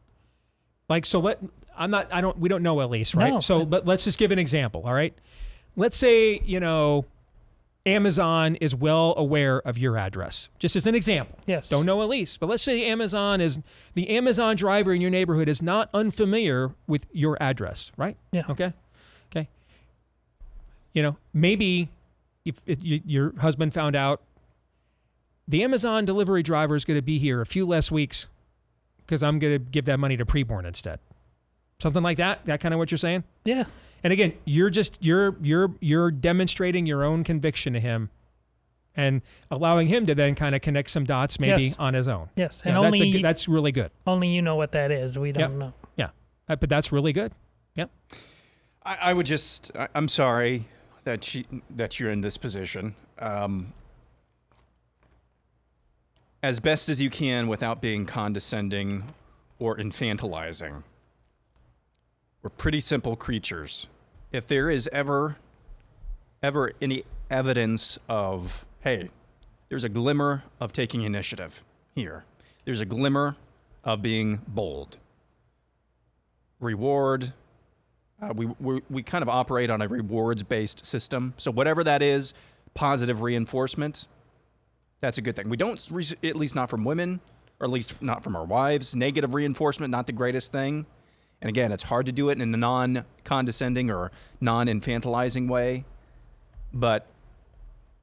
Like, so we don't know Elise, right? No. But let's just give an example, all right? Let's say, Amazon is well aware of your address, just as an example. Yes. Don't know Elise, but let's say the Amazon driver in your neighborhood is not unfamiliar with your address, right? Yeah. Okay. Maybe if your husband found out the Amazon delivery driver is going to be here a few less weeks because I'm going to give that money to preborn instead. Something like that? That kind of what you're saying? Yeah. And again, you're demonstrating your own conviction to him and allowing him to then kind of connect some dots maybe on his own. Yes. And that's really good. Only you know what that is. We don't know. Yeah. But that's really good. Yep. I would just, I'm sorry that you're in this position. As best as you can without being condescending or infantilizing. We're pretty simple creatures. If there is ever any evidence of, hey, there's a glimmer of taking initiative here. There's a glimmer of being bold. Reward, We kind of operate on a rewards-based system. So whatever that is, positive reinforcement, that's a good thing. We don't, at least not from women, or at least not from our wives. Negative reinforcement, not the greatest thing. And again, it's hard to do it in a non-condescending or non-infantilizing way. But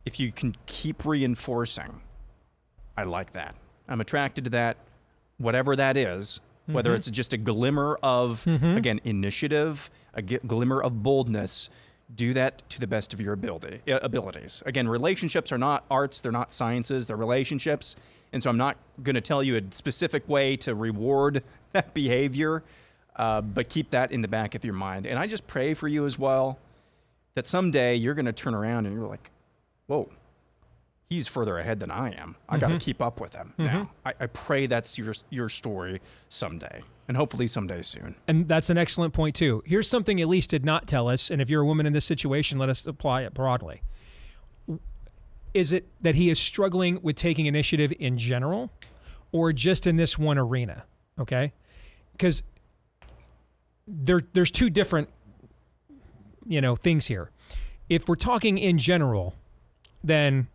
if you can keep reinforcing, I like that. I'm attracted to that, whatever that is, whether it's just a glimmer of, again, initiative, a glimmer of boldness. Do that to the best of your abilities. Again, relationships are not arts, they're not sciences, they're relationships. And so I'm not going to tell you a specific way to reward that behavior, but keep that in the back of your mind. And I just pray for you as well that someday you're going to turn around and you're like, whoa, he's further ahead than I am. I got to keep up with him now. I pray that's your story someday. And hopefully someday soon. And that's an excellent point, too. Here's something Elise did not tell us, and if you're a woman in this situation, let us apply it broadly. Is it that he is struggling with taking initiative in general, or just in this one arena? Okay? Because there's two different, things here. If we're talking in general, then,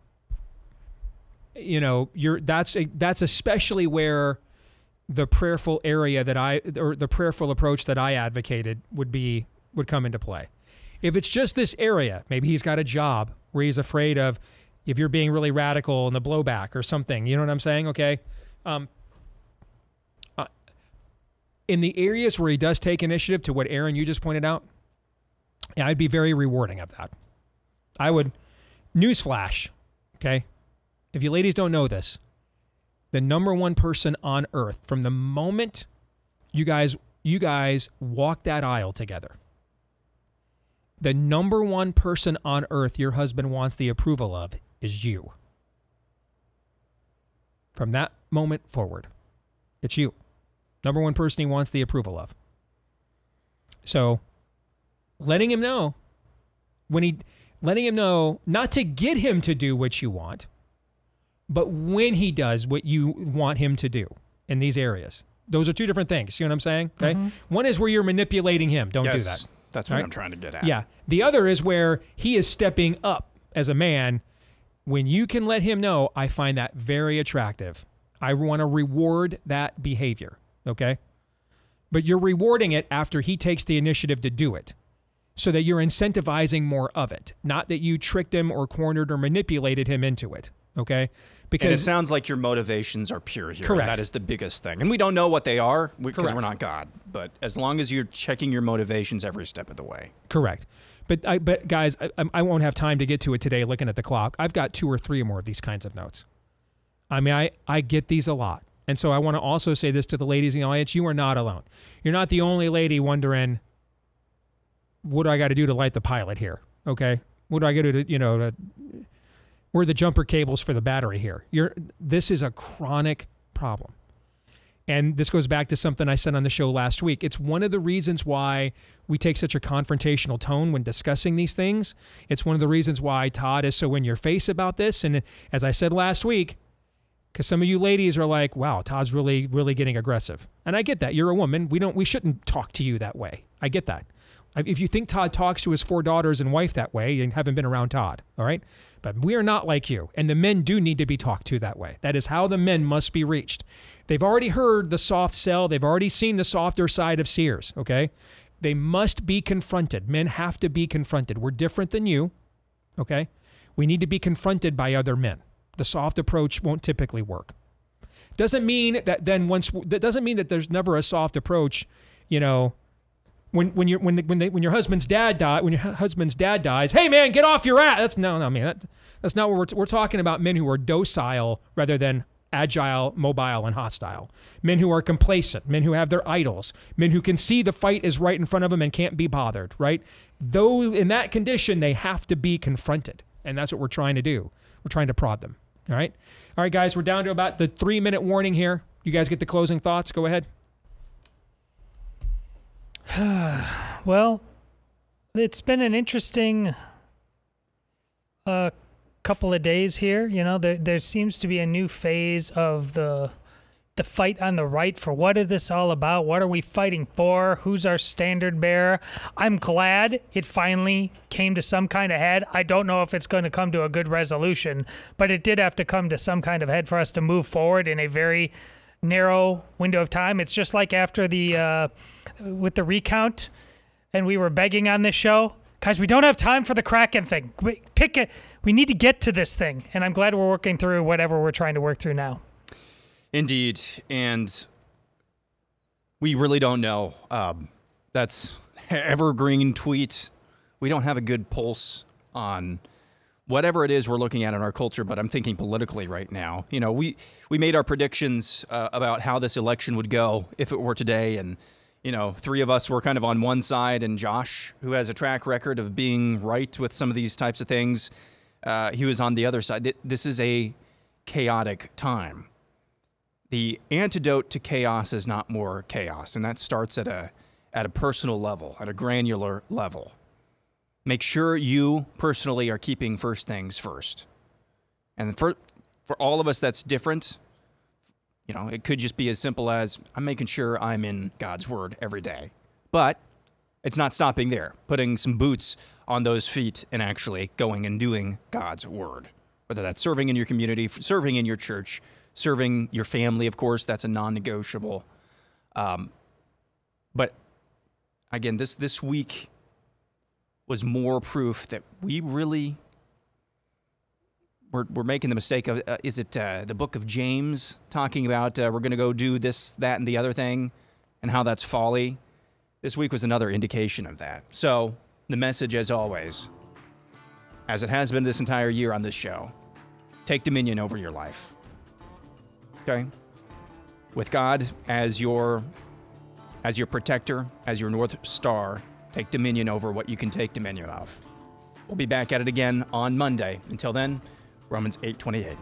that's especially where the prayerful area the prayerful approach that I advocated would come into play. If it's just this area, maybe he's got a job where he's afraid of if you're being really radical and the blowback or something, you know what I'm saying? Okay. In the areas where he does take initiative, to what Aaron, you just pointed out, I'd be very rewarding of that. I would, newsflash, okay? If you ladies don't know this, the number one person on earth, from the moment you guys walk that aisle together, the number one person on earth your husband wants the approval of is you. From that moment forward, it's you. Number one person he wants the approval of. So, letting him know, not to get him to do what you want, but when he does what you want him to do in these areas. Those are two different things. See what I'm saying? Okay. One is where you're manipulating him. Don't do that. That's what I'm trying to get at. Yeah. The other is where he is stepping up as a man. When you can let him know, I find that very attractive. I want to reward that behavior. Okay. But you're rewarding it after he takes the initiative to do it, so that you're incentivizing more of it. Not that you tricked him or cornered or manipulated him into it. Okay. Because it sounds like your motivations are pure here. Correct. That is the biggest thing. And we don't know what they are because we're not God. But as long as you're checking your motivations every step of the way. Correct. But guys, I won't have time to get to it today looking at the clock. I've got 2 or 3 more of these kinds of notes. I mean, I get these a lot. And so I want to also say this to the ladies in the audience. You are not alone. You're not the only lady wondering, what do I got to do to light the pilot here? Okay. What do I got to do, where are the jumper cables for the battery here? This is a chronic problem. And this goes back to something I said on the show last week. It's one of the reasons why we take such a confrontational tone when discussing these things. It's one of the reasons why Todd is so in your face about this. And as I said last week, because some of you ladies are like, wow, Todd's really, really getting aggressive. And I get that. You're a woman. We shouldn't talk to you that way. I get that. If you think Todd talks to his 4 daughters and wife that way, you haven't been around Todd, all right? But we are not like you, and the men do need to be talked to that way. That is how the men must be reached. They've already heard the soft sell. They've already seen the softer side of Sears, okay? They must be confronted. Men have to be confronted. We're different than you, okay? We need to be confronted by other men. The soft approach won't typically work. Doesn't mean that that doesn't mean that there's never a soft approach, When your husband's dad dies, hey man, get off your ass. That's not what we're talking about. Men who are docile rather than agile, mobile, and hostile. Men who are complacent. Men who have their idols. Men who can see the fight is right in front of them and can't be bothered. Right? Though in that condition, they have to be confronted, and that's what we're trying to do. We're trying to prod them. All right, guys. We're down to about the 3-minute warning here. You guys get the closing thoughts. Go ahead. Well, it's been an interesting couple of days here. There seems to be a new phase of the the fight on the right for what is this all about? What are we fighting for? Who's our standard bearer? I'm glad it finally came to some kind of head. I don't know if it's going to come to a good resolution, but it did have to come to some kind of head for us to move forward in a very narrow window of time. It's just like after the with the recount, and we were begging on this show, guys, we don't have time for the Kraken thing. We need to get to this thing, and I'm glad we're working through whatever we're trying to work through now. Indeed, and we really don't know. That's evergreen tweet. We don't have a good pulse on whatever it is we're looking at in our culture, but I'm thinking politically right now. You know, we made our predictions about how this election would go if it were today, and, you know, three of us were kind of on one side, and Josh, who has a track record of being right with some of these types of things, he was on the other side. This is a chaotic time. The antidote to chaos is not more chaos, and that starts at a personal level, at a granular level. Make sure you personally are keeping first things first. And for all of us, that's different. You know, it could just be as simple as I'm making sure I'm in God's Word every day. But it's not stopping there. Putting some boots on those feet and actually going and doing God's Word. Whether that's serving in your community, serving in your church, serving your family, of course, that's a non-negotiable. But again, this week was more proof that we really we're making the mistake of, is it the book of James talking about we're going to go do this, that, and the other thing, and how that's folly? This week was another indication of that. So the message, as always, as it has been this entire year on this show, take dominion over your life. Okay? With God as your protector, as your North Star, take dominion over what you can take dominion of. We'll be back at it again on Monday. Until then, Romans 8:28.